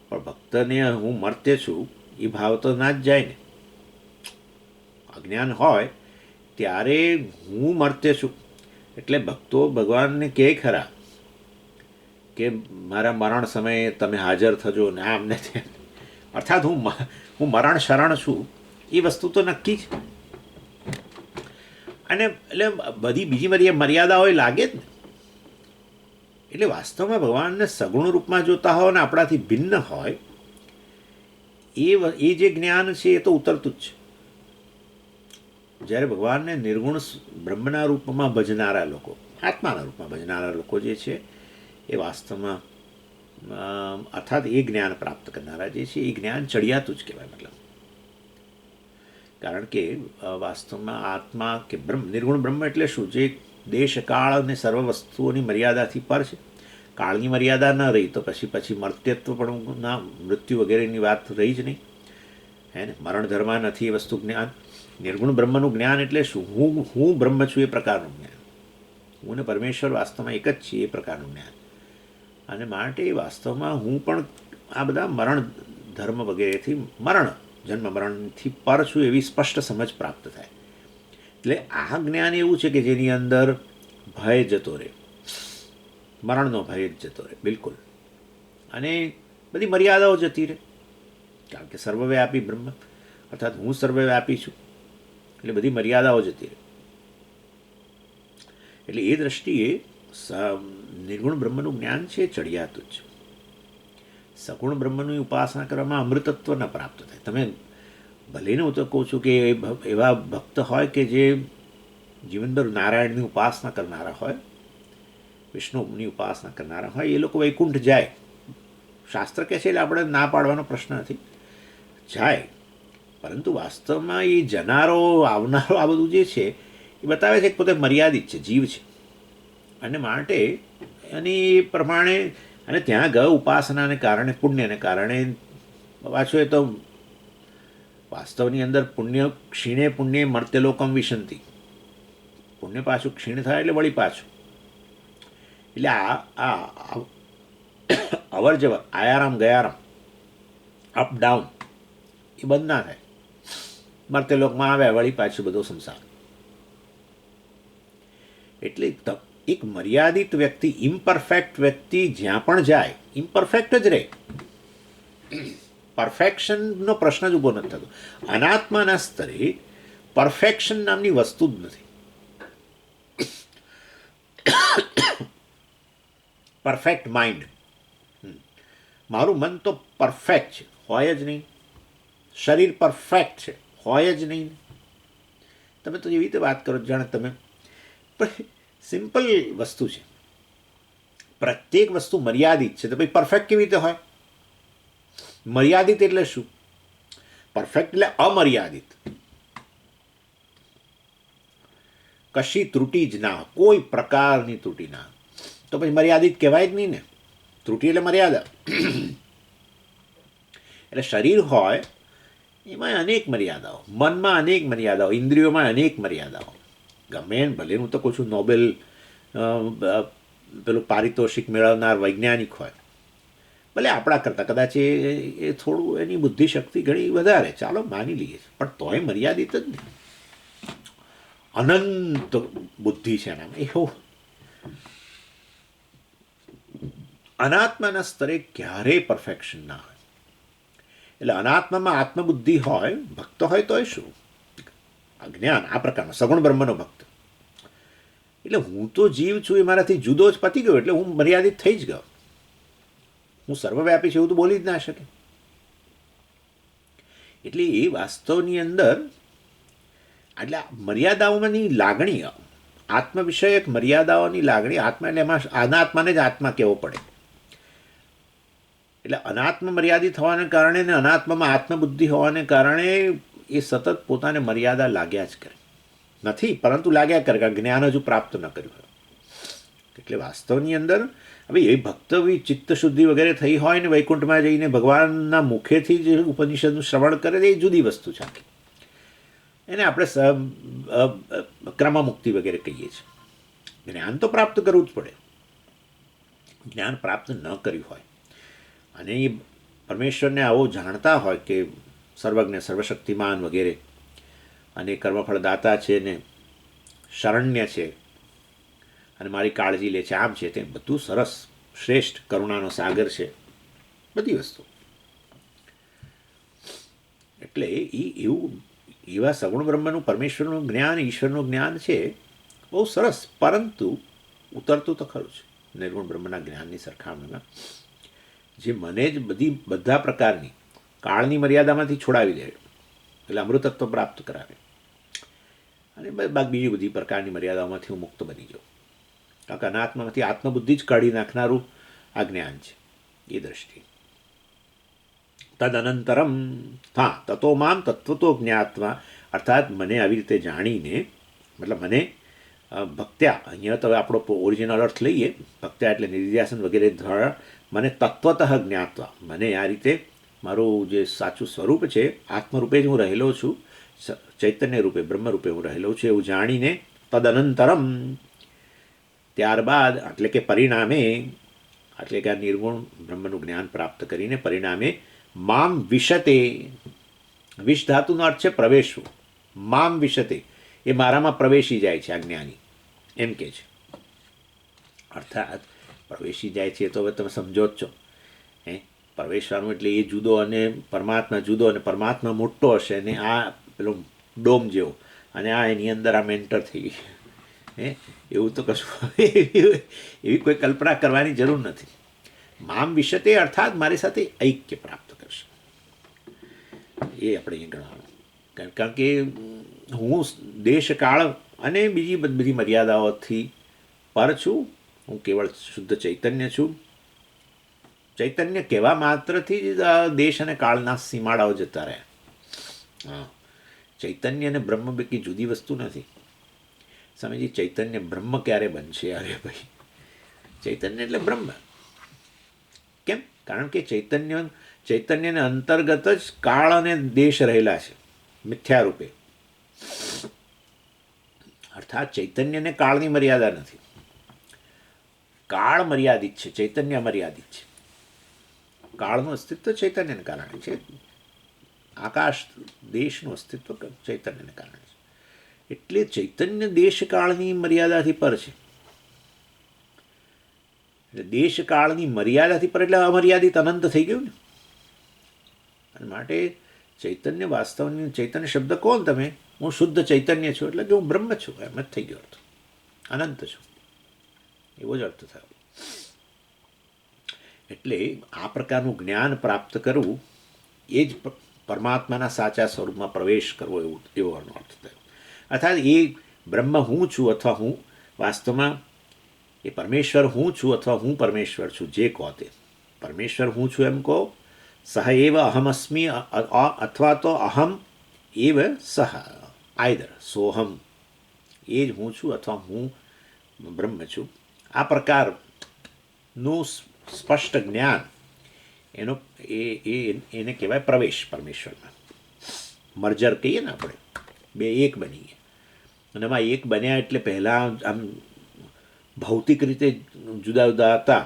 પણ ભક્તને હું મર્ત્ય છું એ ભાવ તો ના જ જાય ને. અજ્ઞાન હોય ત્યારે હું મર્ત્ય છું, એટલે ભક્તો ભગવાનને કહે ખરા કે મારા મરણ સમયે તમે હાજર થજો ને આમ ને તેમ, અર્થાત હું મરણ શરણ છું એ વસ્તુ તો નક્કી છે. અને એટલે બીજી બધી મર્યાદાઓ લાગે જ ને. એટલે વાસ્તવમાં ભગવાનને સગુણ રૂપમાં જોતા હોય ને આપણાથી ભિન્ન હોય એ જે જ્ઞાન છે એ તો ઉતરતું જ છે. જ્યારે ભગવાનને નિર્ગુણ બ્રહ્મના રૂપમાં ભજનારા લોકો, આત્માના રૂપમાં ભજનારા લોકો જે છે એ વાસ્તવમાં અર્થાત એ જ્ઞાન પ્રાપ્ત કરનારા જે છે એ જ્ઞાન ચડિયાતું જ કહેવાય. મતલબ કારણ કે વાસ્તવમાં આત્મા કે નિર્ગુણ બ્રહ્મ એટલે શું? જે દેશ કાળ અને સર્વ વસ્તુઓની મર્યાદાથી પર છે. કાળની મર્યાદા ન રહી તો પછી મર્ત્યત્વ પણ ના, મૃત્યુ વગેરેની વાત રહી જ નહીં. હે ને, મરણ ધર્મ નથી એ વસ્તુ જ્ઞાન. નિર્ગુણ બ્રહ્મનું જ્ઞાન એટલે શું? હું બ્રહ્મ છું એ પ્રકારનું જ્ઞાન. હું ને પરમેશ્વર વાસ્તવમાં એક જ છીએ એ પ્રકારનું જ્ઞાન. અને માટે વાસ્તવમાં હું પણ આ બધા મરણ ધર્મ વગેરેથી જન્મ મરણથી પર છું એવી સ્પષ્ટ સમજ પ્રાપ્ત થાય. એટલે આ જ્ઞાન એવું છે કે જેની અંદર ભય જતો રહે, મરણનો ભય જ જતો રહે બિલકુલ. અને બધી મર્યાદાઓ જતી રહે, કારણ કે સર્વવ્યાપી બ્રહ્મ અર્થાત હું સર્વવ્યાપી છું એટલે બધી મર્યાદાઓ જતી રહે. એટલે એ દ્રષ્ટિએ નિર્ગુણ બ્રહ્મનું જ્ઞાન છે ચડિયાતું જ. સગુણ બ્રહ્મની ઉપાસના કરવામાં અમૃતત્વ ન પ્રાપ્ત થાય. તમે ભલેને હું તો કહું છું કે એવા ભક્ત હોય કે જે જીવનભર નારાયણની ઉપાસના કરનારા હોય, વિષ્ણુની ઉપાસના કરનારા હોય, એ લોકો વૈકુંઠ જાય. શાસ્ત્ર કહે છે એટલે આપણે ના પાડવાનો પ્રશ્ન નથી, જાય. પરંતુ વાસ્તવમાં એ જનારો આવનારો આ બધું જે છે એ બતાવે છે કે પોતે મર્યાદિત છે, જીવ છે. અને માટે અને એ પ્રમાણે અને ત્યાં ગયો ઉપાસનાને કારણે, પુણ્યને કારણે. પાછું એ તો વાસ્તવની અંદર પુણ્ય ક્ષીણે પુણ્ય મર્ત્યલોકમ વિશંતિ. પુણ્ય પાછું ક્ષીણ થાય એટલે વળી પાછું. એટલે આ અવર જવર, આયારામ ગયારામ, અપ ડાઉન એ બંધ ના થાય. મર્ત્યલોકમાં આવ્યા વળી પાછું બધો સંસાર. એટલે એક મર્યાદિત વ્યક્તિ, ઇમ્પરફેક્ટ વ્યક્તિ જ્યાં પણ જાય ઇમ્પરફેક્ટ જ રહે. પરફેક્શનનો પ્રશ્ન જ ઊભો નથી થતો. અનાત્માના સ્તરે પરફેક્શન નામની વસ્તુ જ નથી. પરફેક્ટ માઇન્ડ, મારું મન તો પરફેક્ટ છે, હોય જ નહીં. શરીર પરફેક્ટ છે, હોય જ નહીં. તમે તો એવી રીતે વાત કરો જાણે તમે, પણ સિમ્પલ વસ્તુ છે. પ્રત્યેક વસ્તુ મર્યાદિત છે તો ભાઈ પરફેક્ટ કેવી રીતે હોય? મર્યાદિત એટલે શું? પરફેક્ટ એટલે અમર્યાદિત, કશી ત્રુટી જ ના, કોઈ પ્રકારની ત્રુટી ના. તો પછી મર્યાદિત કહેવાય જ નહીં ને. ત્રુટી એટલે મર્યાદા. એટલે શરીર હોય એમાં અનેક મર્યાદાઓ, મનમાં અનેક મર્યાદાઓ, ઇન્દ્રિયોમાં અનેક મર્યાદાઓ. ગમે ભલે હું તો કહું છું નોબેલ પેલું પારિતોષિક મેળવનાર વૈજ્ઞાનિક હોય, ભલે આપણા કરતાં કદાચ એ થોડું એની બુદ્ધિશક્તિ ઘણી વધારે, ચાલો માની લઈએ, પણ તોય મર્યાદિત જ નહીં. અનંત બુદ્ધિ છે એનામાં. એવું અનાત્માના સ્તરે ક્યારેય પરફેક્શન ના હોય. એટલે અનાત્મામાં આત્મબુદ્ધિ હોય, ભક્ત હોય તોય શું? અજ્ઞાન આ પ્રકારનો સગુણ બ્રહ્મનો ભક્ત. એટલે હું તો જીવ છું એ મારાથી જુદો જ પતી ગયો, એટલે હું મર્યાદિત થઈ જ ગયો. હું સર્વવ્યાપી છું એવું તો બોલી જ ના શકે. એટલે એ વાસ્તવની અંદર એટલે મર્યાદાઓની લાગણી, આત્મ વિષયક મર્યાદાઓની લાગણી, આત્મા એટલે એમાં અનાત્માને જ આત્મા કહેવો પડે. એટલે અનાત્મ મર્યાદિત હોવાને કારણે ને અનાત્મામાં આત્મબુદ્ધિ હોવાને કારણે એ સતત પોતાને મર્યાદા લાગ્યા જ કરે. નથી પરંતુ લાગ્યા કરે, કારણ જ્ઞાન હજુ પ્રાપ્ત ન કર્યું હોય. એટલે વાસ્તવની અંદર હવે એ ભક્ત ચિત્ત શુદ્ધિ વગેરે થઈ હોય ને વૈકુંઠમાં જઈને ભગવાનના મુખેથી જે ઉપનિષદનું શ્રવણ કરે એ જુદી વસ્તુ છે. એને આપણે ક્રમમુક્તિ વગેરે કહીએ છીએ. જ્ઞાન તો પ્રાપ્ત કરવું જ પડે. જ્ઞાન પ્રાપ્ત ન કર્યું હોય અને એ પરમેશ્વરને આવો જાણતા હોય કે સર્વજ્ઞ સર્વશક્તિમાન વગેરે, અને કર્મફળદાતા છે ને શરણ્ય છે અને મારી કાળજી લે છે, આમ છે તે બધું સરસ શ્રેષ્ઠ, કરુણાનો સાગર છે, બધી વસ્તુ. એટલે એવા સગુણ બ્રહ્મનું, પરમેશ્વરનું જ્ઞાન, ઈશ્વરનું જ્ઞાન છે બહુ સરસ, પરંતુ ઉતરતું તો ખરું છે નિર્ગુણ બ્રહ્મના જ્ઞાનની સરખામણીમાં, જે મને જ બધા પ્રકારની કાળની મર્યાદામાંથી છોડાવી દે, એટલે અમૃતત્વ પ્રાપ્ત કરાવે, અને બીજી બધી પ્રકારની મર્યાદાઓમાંથી હું મુક્ત બની જાઉં. કારણ કે અનાત્મામાંથી આત્મબુદ્ધિ જ કાઢી નાખનારું આ જ્ઞાન છે એ દ્રષ્ટિએ. તદનંતરમ, હા, તતો મામ તત્વતો જ્ઞાત્વા, અર્થાત મને આવી રીતે જાણીને, મતલબ મને ભક્ત્યા, અહીંયા તો આપણો ઓરિજિનલ અર્થ લઈએ, ભક્ત્યા એટલે નિર્ધ્યાસન વગેરે દ્વારા મને તત્વતઃ જ્ઞાત્વા, મને આ રીતે મારું જે સાચું સ્વરૂપ છે આત્મરૂપે જ હું રહેલો છું, ચૈતન્ય રૂપે, બ્રહ્મ રૂપે હું રહેલો છું એવું જાણીને, તદનંતરમ, ત્યારબાદ, એટલે કે પરિણામે, એટલે કે આ નિર્ગુણ બ્રહ્મનું જ્ઞાન પ્રાપ્ત કરીને પરિણામે મામ વિશતે, વિશ ધાતુનો અર્થ છે પ્રવેશવું, મામ વિશતે એ મારામાં પ્રવેશી જાય છે આ જ્ઞાની, એમ કે છે. અર્થાત પ્રવેશી જાય છે તો હવે તમે સમજો જ છો, પ્રવેશવાનું એટલે એ જુદો અને પરમાત્મા જુદો, અને પરમાત્મા મોટો હશે અને આ પેલો ડોમ જેવો, અને આ એની અંદર આમ એન્ટર થઈ ગઈ, એવું તો કશું એવી કોઈ કલ્પના કરવાની જરૂર નથી. મામ વિશતે અર્થાત મારી સાથે ઐક્ય પ્રાપ્ત કરશે, એ આપણે અહીં ગણવાનું. કારણ કે હું દેશકાળ અને બીજી બધી મર્યાદાઓથી પર છું, હું કેવળ શુદ્ધ ચૈતન્ય છું. ચૈતન્ય કહેવા માત્રથી જ દેશ અને કાળના સીમાડાઓ જતા રહ્યા. હા, ચૈતન્ય અને બ્રહ્મ બેકી જુદી વસ્તુ નથી. સ્વામીજી, ચૈતન્ય બ્રહ્મ ક્યારે બનશે? અરે ભાઈ, ચૈતન્ય એટલે બ્રહ્મ. કેમ? કારણ કે ચૈતન્યને અંતર્ગત જ કાળ અને દેશ રહેલા છે મિથ્યા રૂપે. અર્થાત ચૈતન્યને કાળની મર્યાદા નથી, કાળ મર્યાદિત છે, ચૈતન્ય મર્યાદિત છે. કાળનું અસ્તિત્વ ચૈતન્યને કારણે છે, આકાશ દેશનું અસ્તિત્વ ચૈતન્યને કારણે છે. એટલે ચૈતન્ય દેશકાળની મર્યાદાથી પર છે. એટલે દેશકાળની મર્યાદાથી પર એટલે અમર્યાદિત અનંત થઈ ગયું ને. અને માટે ચૈતન્ય વાસ્તવની, ચૈતન્ય શબ્દ કોણ તમે? હું શુદ્ધ ચૈતન્ય છું, એટલે કે હું બ્રહ્મ છું, એમ જ થઈ ગયો અર્થ. અનંત છું, એવો જ અર્થ થયો. એટલે આ પ્રકારનું જ્ઞાન પ્રાપ્ત કરવું એ જ પરમાત્માના સાચા સ્વરૂપમાં પ્રવેશ કરવો, એવો અર્થ થયો. અર્થાત એ બ્રહ્મ હું છું, અથવા હું વાસ્તવમાં એ પરમેશ્વર હું છું, અથવા હું પરમેશ્વર છું, જે કહો તે. પરમેશ્વર હું છું એમ કહો, સહ એવ અહમસ્મી, અથવા તો અહમ એવ સહ, આઈધર સોહમ, એ જ હું છું અથવા હું બ્રહ્મ છું. આ પ્રકારનું સ્પષ્ટ જ્ઞાન એનો એને કહેવાય પ્રવેશ પરમેશ્વરમાં. મર્જર કહીએ ને આપણે, બે એક બની ગયા. અને એમાં એક બન્યા એટલે પહેલાં આમ ભૌતિક રીતે જુદા જુદા હતા,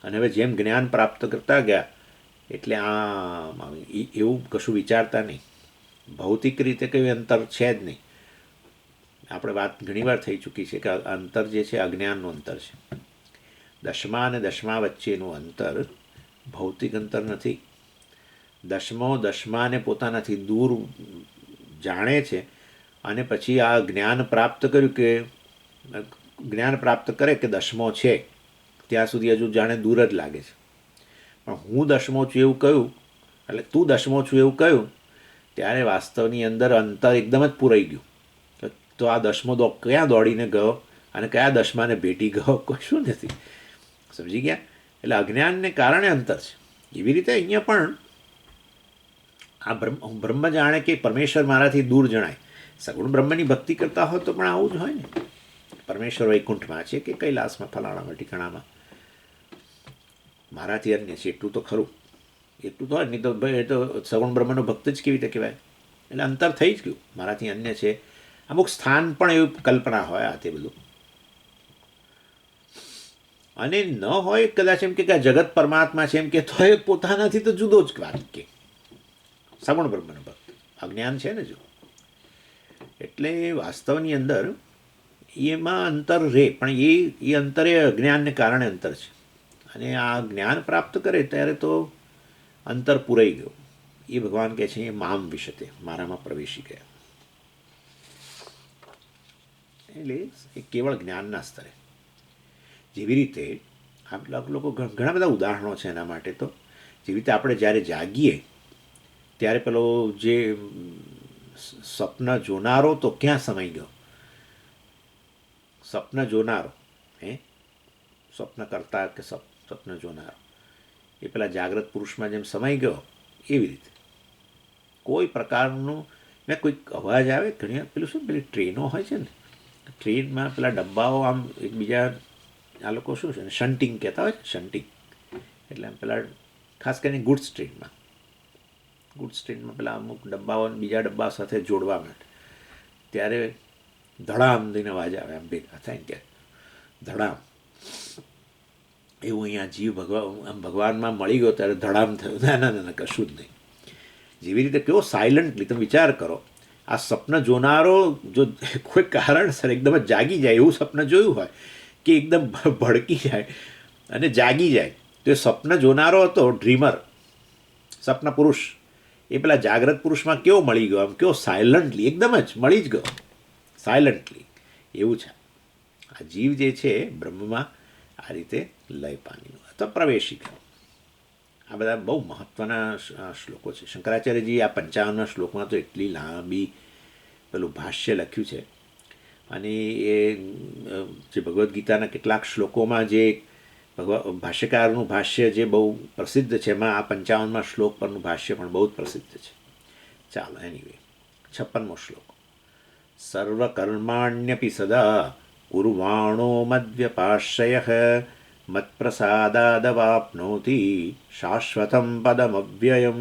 અને હવે જેમ જ્ઞાન પ્રાપ્ત કરતા ગયા એટલે એવું કશું વિચારતા નહીં. ભૌતિક રીતે કંઈ અંતર છે જ નહીં. આપણે વાત ઘણીવાર થઈ ચૂકી છે કે અંતર જે છે અજ્ઞાનનું અંતર છે. દશમા અને દશમા વચ્ચેનું અંતર ભૌતિક અંતર નથી. દશમો દશમાને પોતાનાથી દૂર જાણે છે, અને પછી આ જ્ઞાન પ્રાપ્ત કર્યું કે જ્ઞાન પ્રાપ્ત કરે કે દશમો છે, ત્યાં સુધી હજુ જાણે દૂર જ લાગે છે. પણ હું દશમો છું એવું કહ્યું, એટલે તું દશમો છું એવું કહ્યું, ત્યારે વાસ્તવની અંદર અંતર એકદમ જ પૂરાઈ ગયું. તો આ દશમો ક્યાં દોડીને ગયો અને કયા દશમાને ભેટી ગયો, કશું નથી. સમજી ગયા? એટલે અજ્ઞાનને કારણે અંતર છે. એવી રીતે અહીંયા પણ આ બ્રહ્મ જાણે કે પરમેશ્વર મારાથી દૂર જણાય. સગુણ બ્રહ્મની ભક્તિ કરતા હોય તો પણ આવું જ હોય ને. પરમેશ્વર વૈકુંઠમાં છે કે કૈલાસમાં, ફલાણામાં, ઠીકાણામાં, મારાથી અન્ય છે એટલું તો ખરું. એટલું તો હોય નહીં તો ભાઈ એ તો સગુણ બ્રહ્મનો ભક્ત જ કેવી રીતે કહેવાય? એટલે અંતર થઈ જ ગયું, મારાથી અન્ય છે. અમુક સ્થાન પણ એવી કલ્પના હોય આ તે બધું, અને ન હોય કદાચ એમ કે આ જગત પરમાત્મા છે એમ કે, તો એ પોતાનાથી તો જુદો જ વાત કે સગુણ બ્રહ્મનો ભક્ત. અજ્ઞાન છે ને જો, એટલે વાસ્તવની અંદર એમાં અંતર રહે, પણ એ અંતર એ અજ્ઞાનને કારણે અંતર છે. અને આ જ્ઞાન પ્રાપ્ત કરે ત્યારે તો અંતર પૂરાઈ ગયું. એ ભગવાન કહે છે એ મામ વિશતે, મારામાં પ્રવેશી ગયા. એટલે એ કેવળ જ્ઞાનના સ્તરે. જેવી રીતે આ લોકો ઘણા બધા ઉદાહરણો છે એના માટે. તો જેવી રીતે આપણે જ્યારે જાગીએ ત્યારે પેલો જે સ્વપ્ન જોનારો તો ક્યાં સમાઈ ગયો? સ્વપ્ન જોનારો, સ્વપ્ન કરતા કે સ્વપ્ન જોનારો એ પેલા જાગ્રત પુરુષમાં જેમ સમાઈ ગયો એવી રીતે કોઈ પ્રકારનું મેં કોઈક અવાજ આવે ઘણી પેલું શું પેલી ટ્રેનો હોય છે ને, ટ્રેનમાં પેલા ડબ્બાઓ આમ એકબીજા, આ લોકો શું છે શન્ટિંગ કહેતા હોય છે, શન્ટિંગ એટલે આમ પેલા ખાસ કરીને ગુડ્સ ટ્રેનમાં પેલા અમુક ડબ્બાઓ બીજા ડબ્બા સાથે જોડવા માટે ત્યારે ધડામ દઈને અવાજ આવે, આમ ભેગા થાય ને ત્યારે ધડામ. એવું અહીંયા જીવ ભગવાનમાં મળી ગયો ત્યારે ધડામ થયું. ના કશું જ નહીં. જેવી રીતે કેવો સાયલન્ટલી તમે વિચાર કરો, આ સ્વપ્ન જોનારો જો કોઈ કારણસર એકદમ જ જાગી જાય, એવું સ્વપ્ન જોયું હોય કે એકદમ ભડકી જાય અને જાગી જાય, તો એ સ્વપ્ન જોનારો હતો ડ્રીમર, સ્વપ્ન પુરુષ, એ પેલા જાગ્રત પુરુષમાં કેવો મળી ગયો, આમ કેવો સાયલન્ટલી એકદમ જ મળી જ ગયો સાયલન્ટલી. એવું છે આ જીવ જે છે બ્રહ્મમાં આ રીતે લય પામી અથવા પ્રવેશી ગયો. આ બધા બહુ મહત્ત્વના શ્લોકો છે. શંકરાચાર્યજી આ 55 શ્લોકમાં તો એટલી લાંબી પેલું ભાષ્ય લખ્યું છે. અને એ જે ભગવદ્ ગીતાના કેટલાક શ્લોકોમાં જે ભાષ્યકારનું ભાષ્ય જે બહુ પ્રસિદ્ધ છે, એમાં આ 55મા શ્લોક પરનું ભાષ્ય પણ બહુ જ પ્રસિદ્ધ છે. ચાલો એનીવે 56મો શ્લોક. સર્વકર્માણ્યપી સદા કુર્વાણો મદ્વ્યપાશ્રયઃ મત્પ્રસાદાદવાપ્નોતિ શાશ્વતમ પદમવ્યયમ.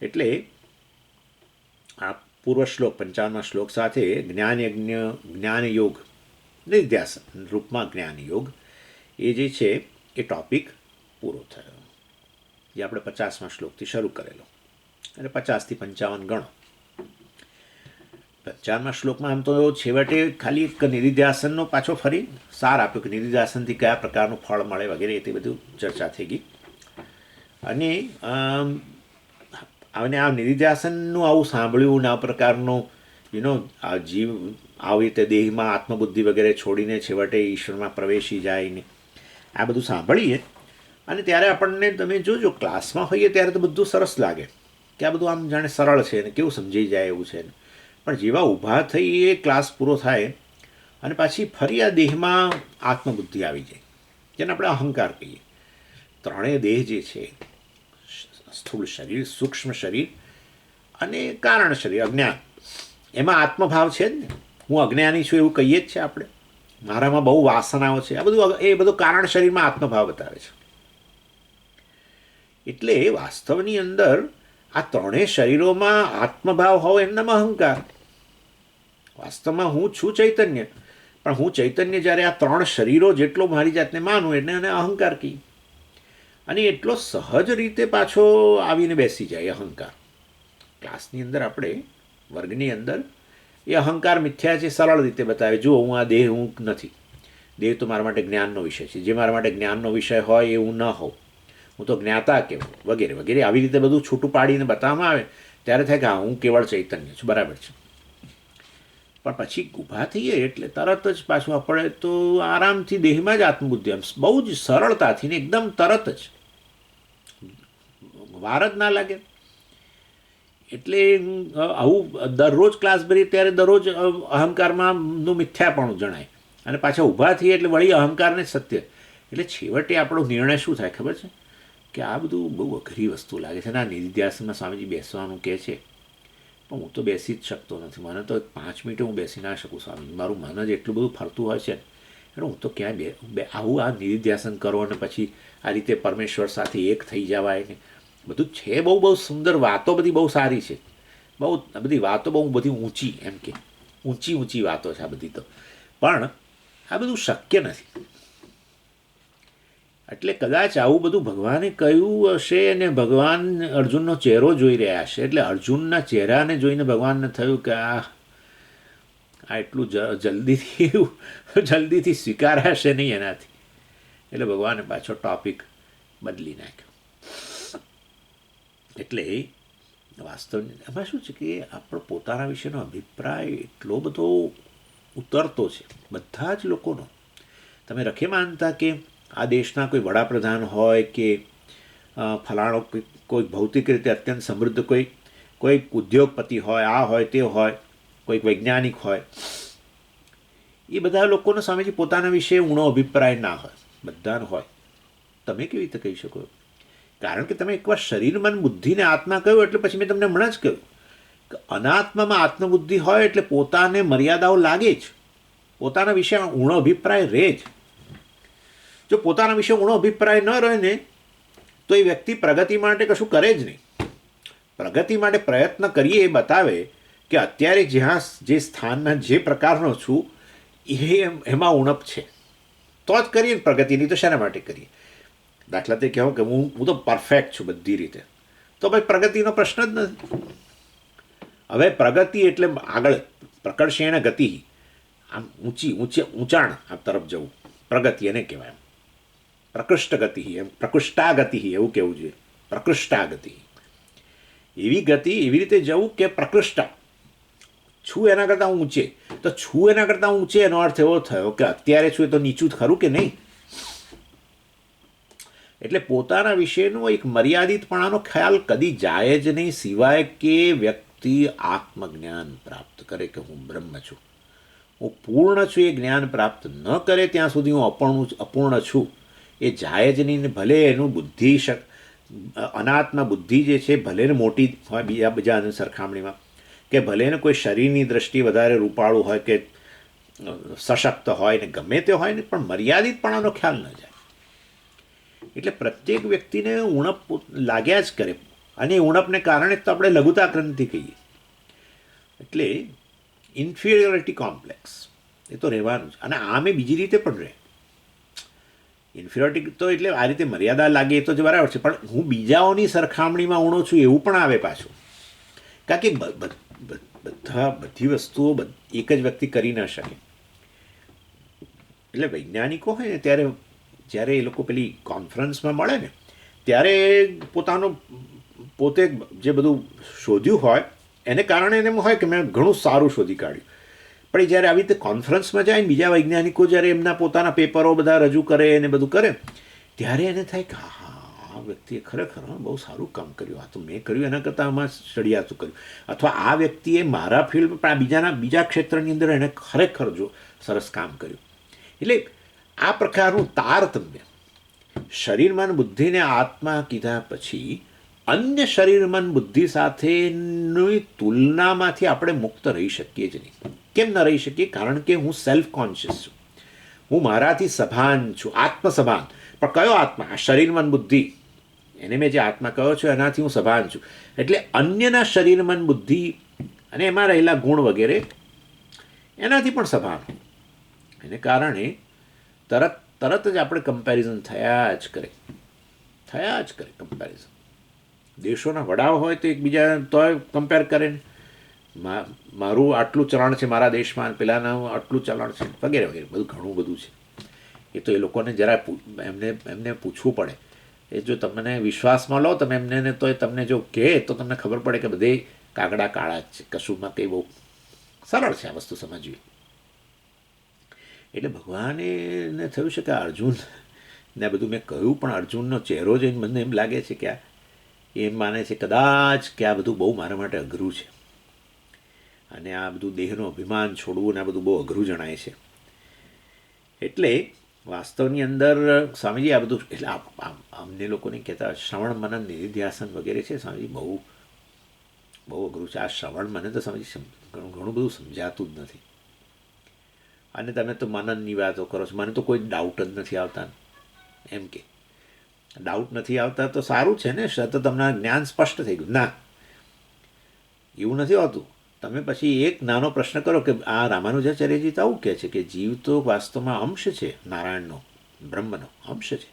એટલે આ પૂર્વ શ્લોક 55મા શ્લોક સાથે જ્ઞાનયજ્ઞ, જ્ઞાનયોગ, નિર્ધ્યાસન રૂપમાં જ્ઞાનયોગ એ જે છે એ ટૉપિક પૂરો થયો, જે આપણે 50મા શ્લોકથી શરૂ કરેલો. અને 50થી 55 ગણો. 55મા શ્લોકમાં આમ તો છેવટે ખાલી એક નિધિધ્યાસનનો પાછો ફરી સાર આપ્યો કે નિધિધ્યાસનથી કયા પ્રકારનું ફળ મળે વગેરે એ બધું ચર્ચા થઈ ગઈ. અને આ નિધિધ્યાસનનું આવું સાંભળ્યું ને આ પ્રકારનું આ જીવ આવી રીતે દેહમાં આત્મબુદ્ધિ વગેરે છોડીને છેવટે ઈશ્વરમાં પ્રવેશી જાય ને આ બધું સાંભળીએ. અને ત્યારે આપણને તમે જોજો ક્લાસમાં હોઈએ ત્યારે તો બધું સરસ લાગે કે આ બધું આમ જાણે સરળ છે ને કેવું સમજાઈ જાય એવું છે ને. પણ જેવા ઊભા થઈ એ ક્લાસ પૂરો થાય અને પાછી ફરી આ દેહમાં આત્મબુદ્ધિ આવી જાય, જેને આપણે અહંકાર કહીએ. ત્રણેય દેહ જે છે, સ્થૂળ શરીર, સૂક્ષ્મ શરીર અને કારણ શરીર અજ્ઞાન, એમાં આત્મભાવ છે જ ને. હું અજ્ઞાની છું એવું કહીએ જ છે આપણે. મારામાં બહુ વાસનાઓ છે, આ બધું એ બધું કારણ શરીરમાં આત્મભાવ બતાવે છે. એટલે વાસ્તવની અંદર આ ત્રણેય શરીરોમાં આત્મભાવ હોય એમનામાં અહંકાર. વાસ્તવમાં હું છું ચૈતન્ય, પણ હું ચૈતન્ય જ્યારે આ ત્રણ શરીરો જેટલો મારી જાતને માનું એટલે એને અહંકાર કહી. અને એટલો સહજ રીતે પાછો આવીને બેસી જાય અહંકાર. ક્લાસની અંદર આપણે વર્ગની અંદર એ અહંકાર મિથ્યા છે સરળ રીતે બતાવે. જો હું આ દેહ હું નથી, દેહ તો મારા માટે જ્ઞાનનો વિષય છે, જે મારા માટે જ્ઞાનનો વિષય હોય એ હું ન હોઉં, હું તો જ્ઞાતા કહેવું વગેરે વગેરે. આવી રીતે બધું છૂટું પાડીને બતાવવામાં આવે ત્યારે થાય કે હા હું કેવળ ચૈતન્ય છું, બરાબર છે. પણ પછી ઊભા થઈએ એટલે તરત જ પાછું આપણે તો આરામથી દેહમાં જ આત્મબુદ્ધિ, આમ બહુ જ સરળતાથી ને એકદમ તરત જ, વાર જ ના લાગે. એટલે આવું દરરોજ ક્લાસ ભરીએ ત્યારે દરરોજ અહંકારમાં નું મિથ્યાપણું જણાય અને પાછા ઊભા થઈએ એટલે વળી અહંકારને સત્ય. એટલે છેવટે આપણો નિર્ણય શું થાય ખબર છે કે આ બધું બહુ અઘરી વસ્તુ લાગે છે. ના નિધિધ્યાસનમાં સ્વામીજી બેસવાનું કહે છે, પણ હું તો બેસી જ શકતો નથી. મને તો 5 મિનિટ હું બેસી ના શકું સ્વામી, મારું મન જ એટલું બધું ફરતું હોય છે એટલે હું તો ક્યાંય આવું આ નિધિધ્યાસન કરો અને પછી આ રીતે પરમેશ્વર સાથે એક થઈ જવાય ને બધું છે. બહુ સુંદર વાતો, બધી બહુ સારી છે, બહુ બધી વાતો બહુ બધી ઊંચી, એમ કે ઊંચી વાતો છે આ બધી. તો પણ આ બધું શક્ય નથી. એટલે કદાચ આવું બધું ભગવાને કહ્યું હશે અને ભગવાન અર્જુનનો ચહેરો જોઈ રહ્યા હશે, એટલે અર્જુનના ચહેરાને જોઈને ભગવાનને થયું કે આ એટલું જલ્દીથી સ્વીકારાશે નહીં એનાથી. એટલે ભગવાને પાછો ટોપિક બદલી નાખ્યો. એટલે વાસ્તવ એમાં શું છે કે આપણો પોતાના વિશેનો અભિપ્રાય એટલો બધો ઉતરતો છે બધા જ લોકોનો. તમે રખે માનતા કે આ દેશના કોઈ વડાપ્રધાન હોય કે ફલાણો કોઈ ભૌતિક રીતે અત્યંત સમૃદ્ધ કોઈ ઉદ્યોગપતિ હોય, આ હોય તે હોય, કોઈક વૈજ્ઞાનિક હોય, એ બધા લોકોનો સ્વામીજી પોતાના વિશે ઊણો અભિપ્રાય ના હોય, બધાનો હોય. તમે કેવી રીતે કહી શકો? કારણ કે તમે એકવાર શરીર, મન, બુદ્ધિને આત્મા કહ્યું એટલે પછી મેં તમને હમણાં જ કહ્યું કે અનાત્મામાં આત્મબુદ્ધિ હોય એટલે પોતાને મર્યાદાઓ લાગે જ, પોતાના વિશે ઊણો અભિપ્રાય રહે જ. જો પોતાના વિશે ઊણો અભિપ્રાય ન રહે ને તો એ વ્યક્તિ પ્રગતિ માટે કશું કરે જ નહીં. પ્રગતિ માટે પ્રયત્ન કરીએ એ બતાવે કે અત્યારે જ્યાં જે સ્થાનના જે પ્રકારનો છું એમાં ઉણપ છે તો જ કરીએ ને પ્રગતિ, નહીં તો શાના માટે કરીએ? દાખલા તરીકે કહું કે હું તો પરફેક્ટ છું બધી રીતે, તો ભાઈ પ્રગતિનો પ્રશ્ન જ નથી. હવે પ્રગતિ એટલે આગળ પ્રકર્ષેણ ગતિ, આમ ઊંચાણ આ તરફ જવું, પ્રગતિ એને કહેવાય. પ્રકૃષ્ટ ગતિ, એમ પ્રકૃષ્ટા ગતિ એવું કહેવું જોઈએ, પ્રકૃષ્ટા ગતિ. એવી ગતિ, એવી રીતે જવું કે પ્રકૃષ્ટા, છું એના કરતાં ઊંચે. તો છું એના કરતાં ઊંચે એનો અર્થ એવો થયો કે અત્યારે છું એ તો નીચું ખરું કે નહીં? એટલે પોતાના વિશેનો એક મર્યાદિતપણાનો ખ્યાલ કદી જાય જ નહીં, સિવાય કે વ્યક્તિ આત્મજ્ઞાન પ્રાપ્ત કરે કે હું બ્રહ્મ છું, હું પૂર્ણ છું. એ જ્ઞાન પ્રાપ્ત ન કરે ત્યાં સુધી હું અપૂર્ણ છું એ જાય જ નહીં. ભલે એનું બુદ્ધિ અનાત્મા બુદ્ધિ જે છે ભલે ને મોટી હોય બીજાની સરખામણીમાં, કે ભલે ને કોઈ શરીરની દ્રષ્ટિએ વધારે રૂપાળું હોય કે સશક્ત હોય ને ગમે તે હોય ને, પણ મર્યાદિતપણાનો ખ્યાલ ન જાય. એટલે પ્રત્યેક વ્યક્તિને ઉણપ લાગ્યા જ કરે, અને એ ઉણપને કારણે તો આપણે લઘુતા ક્રાંતિ કહીએ. એટલે ઇન્ફિરિયોરિટી કોમ્પ્લેક્સ એ તો રહેવાનું જ. અને આમે બીજી રીતે પણ રહે. ઇન્ફિરિયોરિટી તો એટલે આ રીતે મર્યાદા લાગે એ તો જ બરાબર છે, પણ હું બીજાઓની સરખામણીમાં ઊણો છું એવું પણ આવે પાછું. કારણ કે બધી વસ્તુઓ એક જ વ્યક્તિ કરી ન શકે. એટલે વૈજ્ઞાનિકો હોય ને ત્યારે જ્યારે એ લોકો પેલી કોન્ફરન્સમાં મળે ને ત્યારે પોતે જે બધું શોધ્યું હોય એને કારણે એને એમ હોય કે મેં ઘણું સારું શોધી કાઢ્યું. પણ એ જ્યારે આવી રીતે કોન્ફરન્સમાં જાય ને બીજા વૈજ્ઞાનિકો જ્યારે એમના પોતાના પેપરો બધા રજૂ કરે ને બધું કરે ત્યારે એને થાય કે હા આ વ્યક્તિએ ખરેખર બહુ સારું કામ કર્યું, આ તો મેં કર્યું એના કરતાં આમાં ચડિયાતું કર્યું, અથવા આ વ્યક્તિએ મારા ફિલ્ડ પણ બીજા ક્ષેત્રની અંદર એને ખરેખર જો સરસ કામ કર્યું. એટલે આ પ્રકારનું તારતમ્ય શરીર, મન, બુદ્ધિને આત્મા કીધા પછી અન્ય શરીર, મન, બુદ્ધિ સાથેની તુલનામાંથી આપણે મુક્ત રહી શકીએ જ નહીં. કેમ ન રહી શકીએ? કારણ કે હું સેલ્ફ કોન્શિયસ છું, હું મારાથી સભાન છું, આત્મસભાન. પણ કયો આત્મા? આ શરીર, મન, બુદ્ધિ, એને મેં જે આત્મા કહ્યો છું એનાથી હું સભાન છું. એટલે અન્યના શરીર, મન, બુદ્ધિ અને એમાં રહેલા ગુણ વગેરે એનાથી પણ સભાન. એને કારણે તરત જ આપણે કમ્પેરિઝન થયા જ કરે કમ્પેરિઝન. દેશોના વડાઓ હોય તો એકબીજા તોય કમ્પેર કરે ને, મારું આટલું ચલણ છે મારા દેશમાં, પેલાના આટલું ચલણ છે વગેરે વગેરે, બધું ઘણું બધું છે. એ તો એ લોકોને જરા એમને પૂછવું પડે. એ જો તમને વિશ્વાસમાં લો તમે એમને, તો એ તમને જો કહે તો તમને ખબર પડે કે બધે કાગડા કાળા જ છે, કશુંમાં કંઈ બહુ સરળ છે આ વસ્તુ સમજવી. એટલે ભગવાને થયું છે કે અર્જુનને બધું મેં કહ્યું, પણ અર્જુનનો ચહેરો જોઈને મને એમ લાગે છે કે એમ માને છે કદાચ કે આ બધું બહુ મારા માટે અઘરું છે, અને આ બધું દેહનું અભિમાન છોડવું ને આ બધું બહુ અઘરું જણાય છે. એટલે વાસ્તવની અંદર સ્વામીજી આ બધું, એટલે અમને લોકોને કહેતા શ્રવણ, મનન, નિધિધ્યાસન વગેરે છે સ્વામીજી, બહુ અઘરું છે. આ શ્રવણ મને તો સ્વામીજી ઘણું બધું સમજાતું જ નથી. અને તમે તો મનનની વાતો કરો છો, મને તો કોઈ ડાઉટ જ નથી આવતા. એમ કે ડાઉટ નથી આવતા તો સારું છે ને, તો તમને જ્ઞાન સ્પષ્ટ થઈ ગયું. ના, એવું નથી હોતું. તમે પછી એક નાનો પ્રશ્ન કરો કે આ રામાનુજાચાર્યજી તો આવું કહે છે કે જીવ તો વાસ્તવમાં અંશ છે નારાયણનો, બ્રહ્મનો અંશ છે.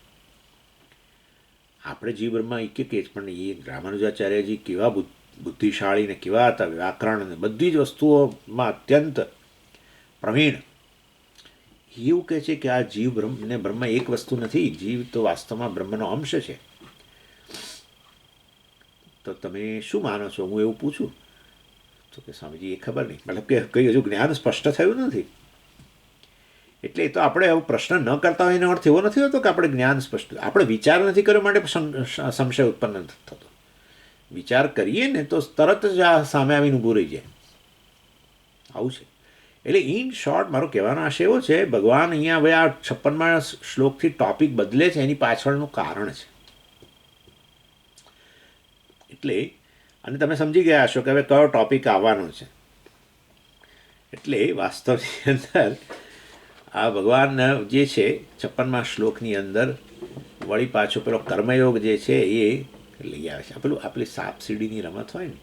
આપણે જીવ બ્રહ્મા એક જ, પણ એ રામાનુજાચાર્યજી કેવા બુદ્ધિશાળી ને કેવા હતા, વ્યાકરણ અને બધી જ વસ્તુઓમાં અત્યંત પ્રવીણ. એવું કહે છે કે આ જીવ ને બ્રહ્મ એક વસ્તુ નથી, જીવ તો વાસ્તવમાં બ્રહ્મનો અંશ છે. તો તમે શું માનો છો, હું એવું પૂછું તો કે સ્વામીજી એ ખબર નહીં, મતલબ કે કંઈ હજુ જ્ઞાન સ્પષ્ટ થયું નથી. એટલે એ તો આપણે આવો પ્રશ્ન ન કરતા હોય એનો અર્થ એવો નથી હોતો કે આપણે જ્ઞાન સ્પષ્ટ, આપણે વિચાર નથી કર્યો માટે સંશય ઉત્પન્ન નથી થતો. વિચાર કરીએ ને તો તરત જ આ સામે આવીને ઊભું રહી જાય. આવું છે. એટલે ઇન શોર્ટ મારો કહેવાનો આશય એવો છે, ભગવાન અહીંયા હવે આ 56મા શ્લોકથી ટોપિક બદલે છે, એની પાછળનું કારણ છે. એટલે અને તમે સમજી ગયા હશો કે હવે કયો ટોપિક આવવાનો છે. એટલે વાસ્તવની અંદર આ ભગવાન જે છે 56મા શ્લોકની અંદર વળી પાછો પેલો કર્મયોગ જે છે એ લઈ આવે છે. પેલું આપણી સાપસીડીની રમત હોય ને,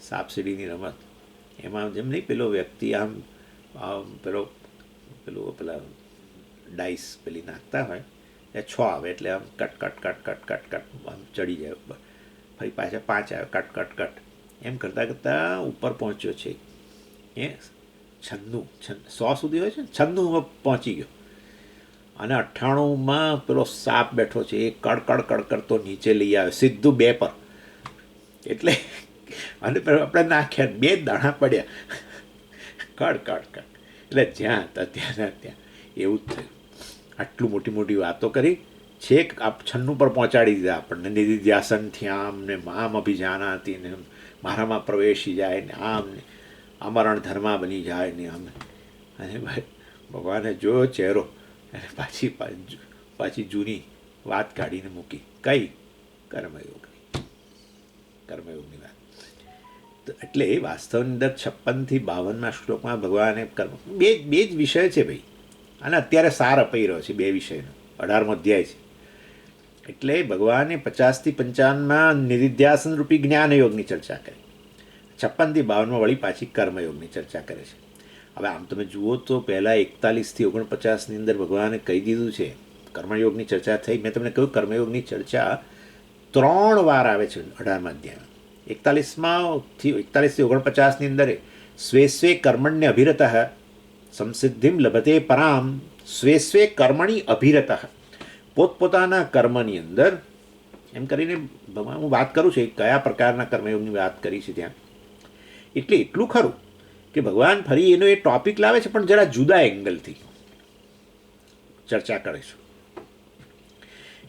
સાપસીડીની રમત, એમાં જેમ નહીં પેલો વ્યક્તિ આમ પેલા ડાઈસ પેલી નાખતા હોય એ 6 આવે એટલે આમ cut cut cut cut cut cut આમ ચડી જાય ઉપર, ફરી પાછા 5 આવે કટ કટ કટ, એમ કરતાં કરતાં ઉપર પહોંચ્યો છે એ 100 સુધી હોય છે ને, 96 પહોંચી ગયો અને 98માં પેલો સાપ બેઠો છે એ કડકડ કડકડ તો નીચે લઈ આવે સીધું 2 પર. એટલે અને આપણે નાખ્યા 2 દાણા પડ્યા કડ કડ કડ. એટલે જ્યાં હતા ત્યાં એવું જ થયું. આટલું મોટી મોટી વાતો કરી છેક 96 પર પહોંચાડી દીધા આપણને. નિધિધ્યાસનથી આમ ને મામ અભિજાનાતી ને મારામાં પ્રવેશી જાય ને આમ ને અમરણ ધર્મા બની જાય ને આમ. અને ભાઈ ભગવાને જોયો ચહેરો અને પાછી જૂની વાત કાઢીને મૂકી. કઈ? કર્મયોગની વાત. એટલે વાસ્તવની અંદર 56 થી 52માં શ્લોકમાં ભગવાને કર્મ બે જ વિષય છે ભાઈ, અને અત્યારે સાર અપાઈ રહ્યો છે 2 વિષયનો. 18મો અધ્યાય છે. એટલે ભગવાને 50 થી 55માં નિધિધ્યાસન રૂપી જ્ઞાનયોગની ચર્ચા કરી, 56 થી 52માં વળી પાછી કર્મયોગની ચર્ચા કરે છે. હવે આમ તમે જુઓ તો પહેલાં 41 થી 49ની અંદર ભગવાને કહી દીધું છે કર્મયોગની ચર્ચા થઈ. મેં તમને કહ્યું કર્મયોગની ચર્ચા 3 વાર આવે છે 18મા અધ્યાયમાં. 41 થી 49ની અંદર સ્વે સ્વે કર્મણ્ય અભિરત સંસિદ્ધિમ લભતે પરામ સ્વે સ્વે કર્મણી અભિરત, પોતપોતાના કર્મની અંદર એમ કરીને ભગવાન હું વાત કરું છું કયા પ્રકારના કર્મયોગની વાત કરી છે ત્યાં. એટલે એટલું ખરું કે ભગવાન ફરી એનો એ ટોપિક લાવે છે પણ જરા જુદા એંગલથી ચર્ચા કરે છે.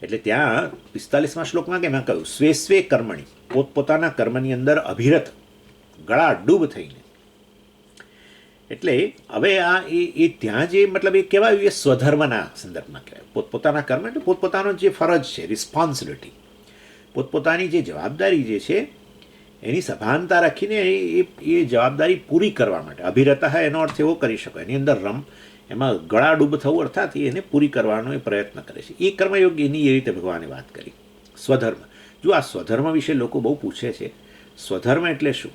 એટલે ત્યાં 45મા શ્લોકમાં કેમ કહ્યું સ્વે સ્વે કર્મણી, પોતપોતાના કર્મની અંદર અભિરત ગળા ડૂબ થઈને. એટલે હવે આ એ ત્યાં જે મતલબ એ કહેવાયું એ સ્વધર્મના સંદર્ભમાં કહેવાય. પોતપોતાના કર્મ એટલે પોતપોતાનો જે ફરજ છે, રિસ્પોન્સિબિલિટી, પોતપોતાની જે જવાબદારી જે છે એની સભાનતા રાખીને એ જવાબદારી પૂરી કરવા માટે અભિરત એનો અર્થ એવો કરી શકો એની અંદર એમાં ગળા ડૂબ થવું અર્થાત એને પૂરી કરવાનો એ પ્રયત્ન કરે છે. એ કર્મયોગ એની એ રીતે ભગવાને વાત કરી. સ્વધર્મ, જો આ સ્વધર્મ વિશે લોકો બહુ પૂછે છે. સ્વધર્મ એટલે શું?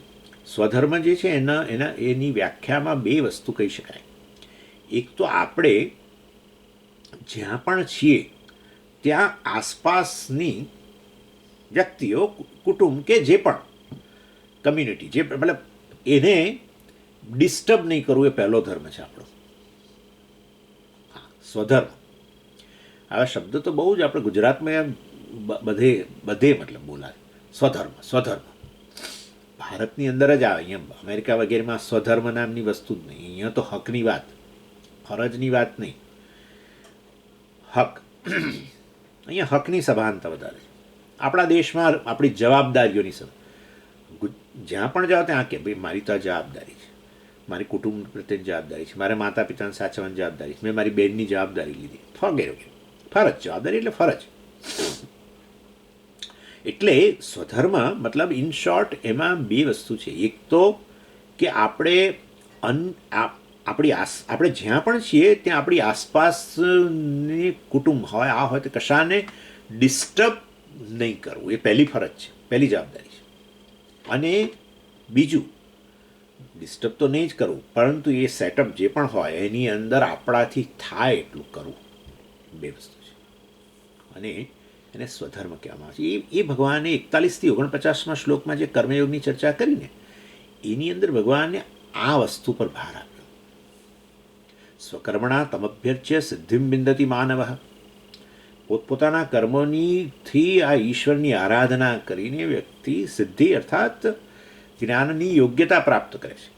સ્વધર્મ જે છે એની વ્યાખ્યામાં 2 વસ્તુ કહી શકાય. એક તો આપણે જ્યાં પણ છીએ ત્યાં આસપાસની વ્યક્તિઓ, કુટુંબ કે જે પણ કમ્યુનિટી, જે મતલબ એને ડિસ્ટર્બ નહીં કરવું, એ પહેલો ધર્મ છે આપણો. સ્વધર્મ આવા શબ્દ તો બહુ જ આપણે ગુજરાતમાં બધે મતલબ બોલાય. સ્વધર્મ ભારતની અંદર જ આવે, અહીંયા અમેરિકા વગેરેમાં સ્વધર્મ નામની વસ્તુ જ નહીં. અહીંયા તો હકની વાત, ફરજની વાત નહીં, હક. અહીંયા હકની સભાનતા વધારે છે. આપણા દેશમાં આપણી જવાબદારીઓની જ્યાં પણ જાઓ ત્યાં કે ભાઈ મારી તો આ જવાબદારી છે, મારી કુટુંબ પ્રત્યેની જવાબદારી છે, મારે માતા પિતાને સાચવવાની જવાબદારી છે, મેં મારી બહેનની જવાબદારી લીધી વગેરે. ફરજ, જવાબદારી એટલે ફરજ. એટલે સ્વધર્મ મતલબ ઇન શોર્ટ એમાં 2 વસ્તુ છે. એક તો કે આપણે જ્યાં પણ છીએ ત્યાં આપણી આસપાસની કુટુંબ હોય, આ હોય તો કશાને ડિસ્ટર્બ નહીં કરવું, એ પહેલી ફરજ છે, પહેલી જવાબદારી છે. અને બીજું, ડિસ્ટર્બ તો નહીં જ કરવું પરંતુ એ સેટઅપ જે પણ હોય એની અંદર આપણાથી થાય એટલું કરવું. 2 વસ્તુ છે અને એને સ્વધર્મ કહેવામાં આવે છે. એ ભગવાને 41 થી 49માં શ્લોકમાં જે કર્મયોગની ચર્ચા કરીને એની અંદર ભગવાને આ વસ્તુ પર ભાર આપ્યો. સ્વકર્મણા તમભ્યર્ચ્ય સિદ્ધિમ બિંદતી માનવ, પોતપોતાના કર્મોથી આ ઈશ્વરની આરાધના કરીને વ્યક્તિ સિદ્ધિ અર્થાત જ્ઞાનની યોગ્યતા પ્રાપ્ત કરે છે.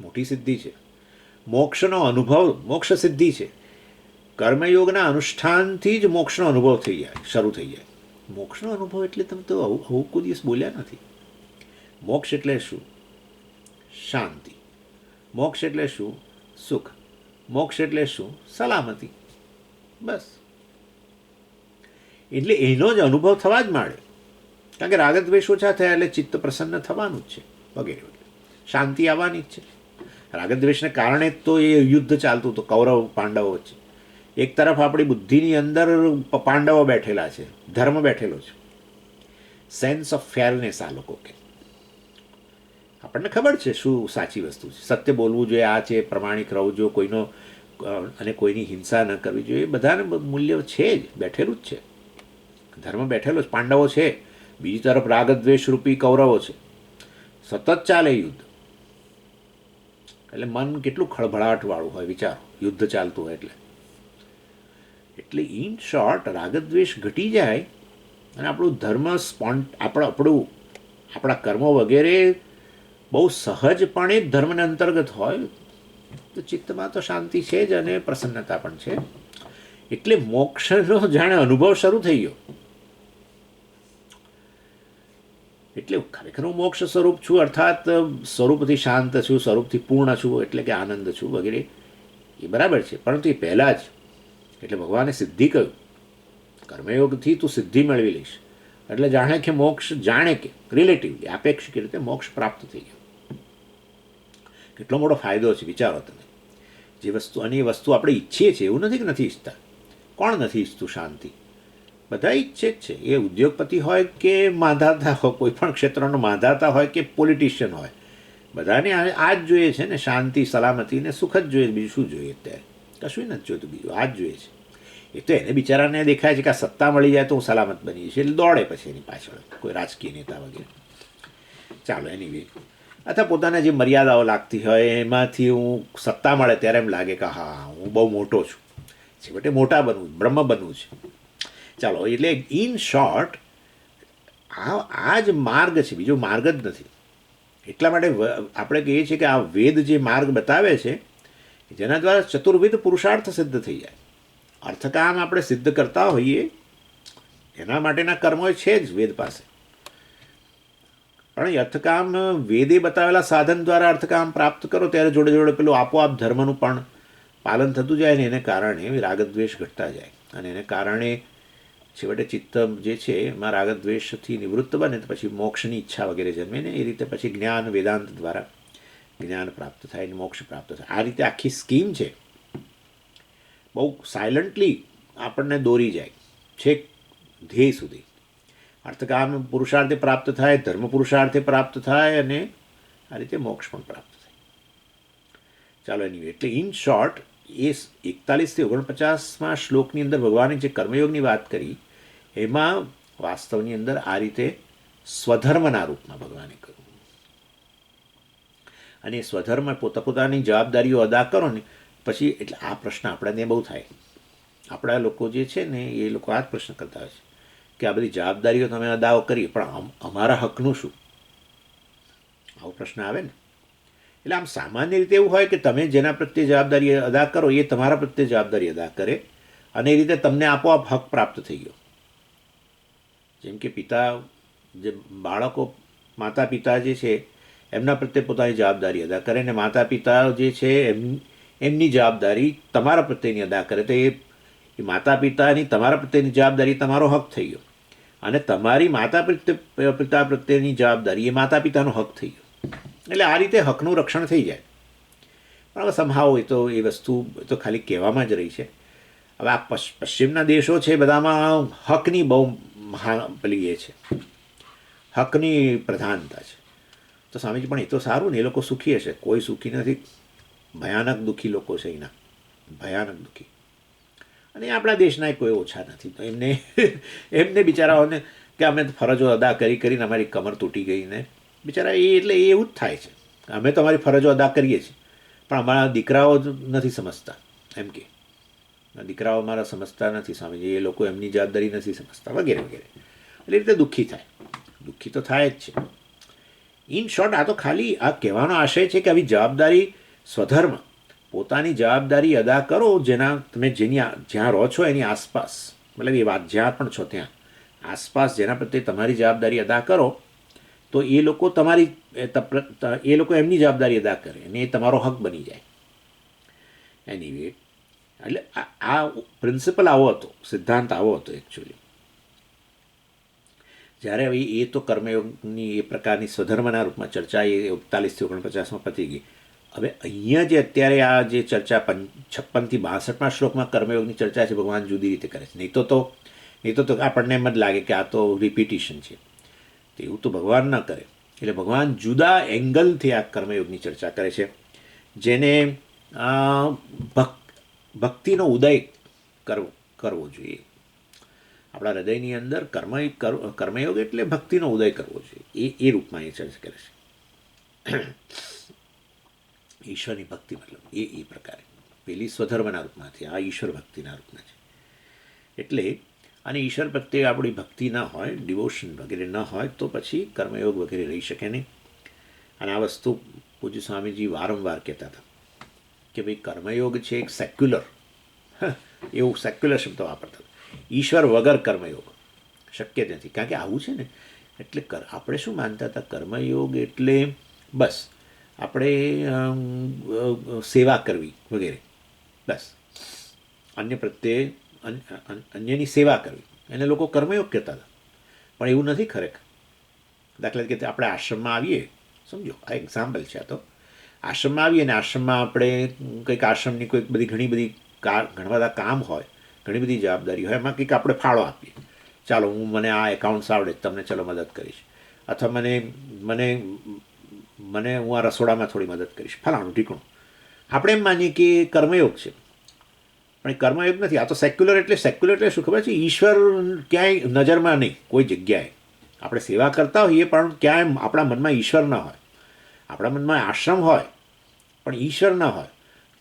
મોટી સિદ્ધિ છે. મોક્ષનો અનુભવ મોક્ષ સિદ્ધિ છે. કર્મયોગના અનુષ્ઠાનથી જ મોક્ષનો અનુભવ થઈ જાય, શરૂ થઈ જાય. મોક્ષનો અનુભવ એટલે તમે તો આવું કોઈ દિવસ બોલ્યા નથી. મોક્ષ એટલે શું? શાંતિ. મોક્ષ એટલે શું? સુખ. મોક્ષ એટલે શું? સલામતી. બસ. એટલે એનો જ અનુભવ થવા જ માંડે. કારણ કે રાગદ્વેષ ઓછા થયા એટલે ચિત્ત પ્રસન્ન થવાનું જ છે, વગેરે વગેરે. શાંતિ આવવાની જ છે. રાગદ્વેષને કારણે જ તો એ યુદ્ધ ચાલતું હતું કૌરવ પાંડવો વચ્ચે. એક તરફ આપણી બુદ્ધિની અંદર પાંડવો બેઠેલા છે, ધર્મ બેઠેલો છે. સેન્સ ઓફ ફેરનેસ આ લોકો કે આપણને ખબર છે શું સાચી વસ્તુ છે. સત્ય બોલવું જોઈએ, આ છે, પ્રમાણિક રહેવું જોઈએ, કોઈનો અને કોઈની હિંસા ન કરવી જોઈએ. બધાને મૂલ્ય છે જ, બેઠેલું જ છે. ધર્મ બેઠેલો જ. પાંડવો છે, બીજી તરફ રાગદ્વેષ રૂપી કૌરવો છે. સતત ચાલે યુદ્ધ. એટલે મન કેટલું ખળભળાટવાળું હોય, વિચારો, યુદ્ધ ચાલતું હોય એટલે ઇન શોર્ટ રાગદ્વેષ ઘટી જાય અને આપણું ધર્મ આપણા કર્મો વગેરે બહુ સહજપણે જ ધર્મને અંતર્ગત હોય તો ચિત્તમાં તો શાંતિ છે જ અને પ્રસન્નતા પણ છે. એટલે મોક્ષનો જાણે અનુભવ શરૂ થઈ ગયો. એટલે ખરેખર હું મોક્ષ સ્વરૂપ છું, અર્થાત સ્વરૂપથી શાંત છું, સ્વરૂપથી પૂર્ણ છું, એટલે કે આનંદ છું વગેરે, એ બરાબર છે. પરંતુ એ પહેલાં જ એટલે ભગવાને સિદ્ધિ કહ્યું, કર્મયોગથી તું સિદ્ધિ મેળવી લઈશ. એટલે જાણે કે મોક્ષ, જાણે કે રિલેટિવલી આપેક્ષિક રીતે મોક્ષ પ્રાપ્ત થઈ ગયો. કેટલો મોટો ફાયદો છે વિચારો તમે. જે વસ્તુ, અને એ વસ્તુ આપણે ઈચ્છીએ છીએ, એવું નથી કે નથી ઈચ્છતા. કોણ નથી ઈચ્છતું શાંતિ? બધા ઈચ્છે જ છે. એ ઉદ્યોગપતિ હોય કે માંધાતા હોય, કોઈ પણ ક્ષેત્રનો માંધાતા હોય કે પોલિટિશિયન હોય, બધાને આ જ જોઈએ છે ને, શાંતિ, સલામતી ને સુખ જ જોઈએ. બીજું શું જોઈએ? અત્યારે કશું નથી જોઈતું, બીજું આ જ જોઈએ છે. એ તો એને બિચારાને દેખાય છે કે આ સત્તા મળી જાય તો હું સલામત બની જઈશ, એટલે દોડે પછી એની પાછળ કોઈ રાજકીય નેતા વગેરે. ચાલો, એની વે. અથવા પોતાને જે મર્યાદાઓ લાગતી હોય એમાંથી હું સત્તા મળે ત્યારે એમ લાગે કે હા, હું બહુ મોટો છું, છેવટે મોટા બનવું, બ્રહ્મ બનવું છે. ચાલો, એટલે ઇન શોર્ટ આ જ માર્ગ છે, બીજો માર્ગ જ નથી. એટલા માટે આપણે કહીએ છીએ કે આ વેદ જે માર્ગ બતાવે છે જેના દ્વારા ચતુર્વિધ પુરુષાર્થ સિદ્ધ થઈ જાય. અર્થકામ આપણે સિદ્ધ કરતા હોઈએ એના માટેના કર્મો છે જ વેદ પાસે. પણ એ અર્થકામ વેદે બતાવેલા સાધન દ્વારા અર્થકામ પ્રાપ્ત કરો ત્યારે જોડે જોડે પેલું આપોઆપ ધર્મનું પણ પાલન થતું જાય ને એને કારણે રાગદ્વેષ ઘટતા જાય. અને એને કારણે છેવટે ચિત્ત જે છે એમાં રાગદ્વેષથી નિવૃત્ત બને તો પછી મોક્ષની ઈચ્છા વગેરે જન્મે ને એ રીતે પછી જ્ઞાન, વેદાંત દ્વારા જ્ઞાન પ્રાપ્ત થાય ને મોક્ષ પ્રાપ્ત થાય. આ રીતે આખી સ્કીમ છે, બહુ સાયલન્ટલી આપણને દોરી જાય છેક ધ્યેય સુધી. અર્થકામ પુરુષાર્થે પ્રાપ્ત થાય, ધર્મ પુરુષાર્થે પ્રાપ્ત થાય અને આ રીતે મોક્ષ પણ પ્રાપ્ત થાય. ચાલો, એની એટલે ઇન શોર્ટ એ 41થી 49માં શ્લોકની અંદર ભગવાને જે કર્મયોગની વાત કરી એમાં વાસ્તવની અંદર આ રીતે સ્વધર્મના રૂપમાં ભગવાને કહ્યું. અને એ સ્વધર્મ પોતાની જવાબદારીઓ અદા કરો ને પછી, એટલે આ પ્રશ્ન આપણને બહુ થાય. આપણા લોકો જે છે ને એ લોકો આ જ પ્રશ્ન કરતા હોય છે કે આ બધી જવાબદારીઓ તમે અદાઓ કરી પણ અમારા હકનું શું? આવો પ્રશ્ન આવે ને. એટલે આમ સામાન્ય રીતે એવું હોય કે તમે જેના પ્રત્યે જવાબદારી અદા કરો એ તમારા પ્રત્યે જવાબદારી અદા કરે અને એ રીતે તમને આપોઆપ હક પ્રાપ્ત થઈ ગયો. જેમ કે પિતા, જે બાળકો, માતા પિતા જે છે એમના પ્રત્યે પોતાની જવાબદારી અદા કરે ને માતા પિતા જે છે એમની જવાબદારી તમારા પ્રત્યેની અદા કરે તો એ માતા પિતાની તમારા પ્રત્યેની જવાબદારી તમારો હક થઈ ગયો અને તમારી માતા પિતા પ્રત્યેની જવાબદારી એ માતા પિતાનો હક થઈ ગયો. એટલે આ રીતે હકનું રક્ષણ થઈ જાય. પણ હવે સમહાવ હોય તો એ વસ્તુ તો ખાલી કહેવામાં જ રહી છે. હવે આ પશ્ચિમના દેશો છે બધામાં હકની બહુ પેલી એ છે, હકની પ્રધાનતા છે. તો સ્વામીજી પણ એ તો સારું ને, એ લોકો સુખી હશે. કોઈ સુખી નથી, ભયાનક દુઃખી લોકો છે એના, ભયાનક દુઃખી. અને આપણા દેશના કોઈ ઓછા નથી. તો એમને બિચારાઓને કે અમે ફરજો અદા કરીને અમારી કમર તૂટી ગઈ ને બિચારા એ, એટલે એ એવું જ થાય છે. અમે તો અમારી ફરજો અદા કરીએ છીએ પણ અમારા દીકરાઓ નથી સમજતા એમ કે. દીકરાઓ મારા સમજતા નથી સ્વામીજી, એ લોકો એમની જવાબદારી નથી સમજતા, વગેરે વગેરે. એટલે રીતે દુઃખી થાય, દુઃખી તો થાય જ છે. ઇન શોર્ટ, આ તો ખાલી આ કહેવાનો આશય છે કે આવી જવાબદારી, સ્વધર્મ, પોતાની જવાબદારી અદા કરો, તમે જ્યાં રહો છો એની આસપાસ, મતલબ એ વાત જ્યાં પણ છો ત્યાં આસપાસ જેના પ્રત્યે તમારી જવાબદારી અદા કરો, તો એ લોકો એ લોકો એમની જવાબદારી અદા કરે અને એ તમારો હક બની જાય. એનીવે, એટલે આ પ્રિન્સિપલ આવો હતો, સિદ્ધાંત આવો હતો એકચ્યુઅલી. જ્યારે હવે એ તો કર્મયોગની એ પ્રકારની સ્વધર્મના રૂપમાં ચર્ચા એ 41 થી 49માં પતી ગઈ. હવે અહીંયા જે અત્યારે આ જે ચર્ચા 56 થી 62માં શ્લોકમાં કર્મયોગની ચર્ચા છે, ભગવાન જુદી રીતે કરે છે. નહીં તો આપણને એમ જ લાગે કે આ તો રિપીટિશન છે. તો એવું તો ભગવાન ન કરે. એટલે ભગવાન જુદા એંગલથી આ કર્મયોગની ચર્ચા કરે છે, જેને ભક્તિનો ઉદય કરવો જોઈએ. આપણા હૃદયની અંદર કર્મયોગ એટલે ભક્તિનો ઉદય કરવો જોઈએ, એ રૂપમાં એ ચર્ચા કરે છે. ઈશ્વરની ભક્તિ મતલબ એ પ્રકારે પેલી સ્વધર્મના રૂપમાંથી, આ ઈશ્વર ભક્તિના રૂપમાં છે. એટલે અને ઈશ્વર પ્રત્યે આપણી ભક્તિ ન હોય, ડિવોશન વગેરે ન હોય, તો પછી કર્મયોગ વગેરે રહી શકે નહીં. અને આ વસ્તુ પૂજ્ય સ્વામીજી વારંવાર કહેતા હતા કે ભાઈ કર્મયોગ છે એક સેક્યુલર, એવું સેક્યુલર શબ્દ વાપરતા. ઈશ્વર વગર કર્મયોગ શક્ય નથી. કારણ કે આવું છે ને, એટલે આપણે શું માનતા હતા, કર્મયોગ એટલે બસ આપણે સેવા કરવી વગેરે, બસ અન્ય પ્રત્યે અન્યની સેવા કરવી, એને લોકો કર્મયોગ કહેતા હતા. પણ એવું નથી ખરેખર. દાખલા તરીકે આપણે આશ્રમમાં આવીએ, સમજો આ એક્ઝામ્પલ છે, આ તો આશ્રમમાં આવીએ ને આશ્રમમાં આપણે કંઈક આશ્રમની કોઈક ઘણા બધા કામ હોય, ઘણી બધી જવાબદારી હોય, એમાં કંઈક આપણે ફાળો આપીએ. ચાલો મને આ એકાઉન્ટ્સ આવડે, તમને ચલો મદદ કરીશ, અથવા મને હું આ રસોડામાં થોડી મદદ કરીશ, ફલાણું ઢીકણું. આપણે એમ માનીએ કે કર્મયોગ છે, પણ એ કર્મયોગ નથી. આ તો સેક્યુલર. એટલે સેક્યુલર એટલે શું ખબર છે, ઈશ્વર ક્યાંય નજરમાં નહીં, કોઈ જગ્યાએ આપણે સેવા કરતા હોઈએ પણ ક્યાંય આપણા મનમાં ઈશ્વર ન હોય. આપણા મનમાં આશ્રમ હોય પણ ઈશ્વર ન હોય,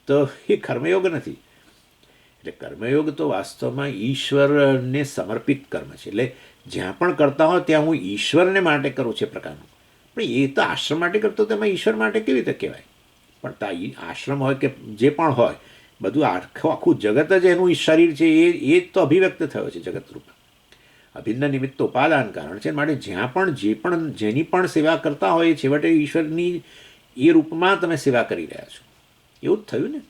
તો એ કર્મયોગ નથી. એટલે કર્મયોગ તો વાસ્તવમાં ઈશ્વરને સમર્પિત કર્મ છે. એટલે જ્યાં પણ કરતા હોય ત્યાં હું ઈશ્વરને માટે કરું છું એ પ્રકારનું. પણ એ તો આશ્રમ માટે કરતો, તો એમાં ઈશ્વર માટે કેવી રીતે કહેવાય? પણ આશ્રમ હોય કે જે પણ હોય, બધું આખું જગત જ એનું શરીર છે, એ જ તો અભિવ્યક્ત થયો છે જગત રૂપ. અભિન્ન નિમિત્ત ઉપાદાન કારણ છે. માટે જેની પણ સેવા કરતા હોય, છેવટે ઈશ્વરની એ રૂપમાં તમે સેવા કરી રહ્યા છો, એવું જ થયું ને.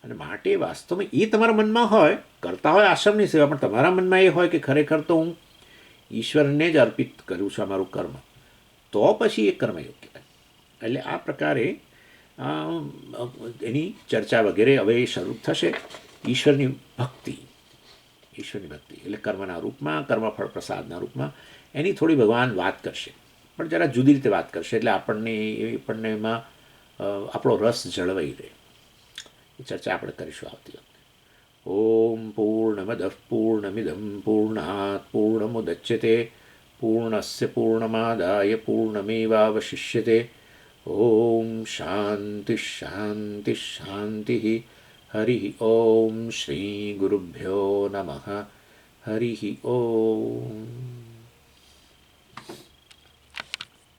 અને માટે વાસ્તવમાં એ તમારા મનમાં હોય, કરતા હોય આશ્રમની સેવા, પણ તમારા મનમાં એ હોય કે ખરેખર તો હું ઈશ્વરને જ અર્પિત કરું છું અમારું કર્મ, તો પછી એ કર્મયોગ કહેવાય. એટલે આ પ્રકારે એની ચર્ચા વગેરે હવે શરૂ થશે. ઈશ્વરની ભક્તિ એટલે કર્મના રૂપમાં, કર્મફળ પ્રસાદના રૂપમાં એની થોડી ભગવાન વાત કરશે, પણ જરા જુદી રીતે વાત કરશે. એટલે આપણને એમાં આપણો રસ જળવાઈ રહે. એ ચર્ચા આપણે કરીશું આવતી વખતે. ઓમ પૂર્ણમદ પૂર્ણમિદમ પૂર્ણાત પૂર્ણમુદચ્યતે પૂર્ણસ્ય પૂર્ણમાદાય પૂર્ણમેવાવશિષ્યતે. ઓમ શાંતિ શાંતિ શાંતિ. હરિ ઓમ શ્રી ગુરુભ્યો નમઃ. હરિ ઓમ.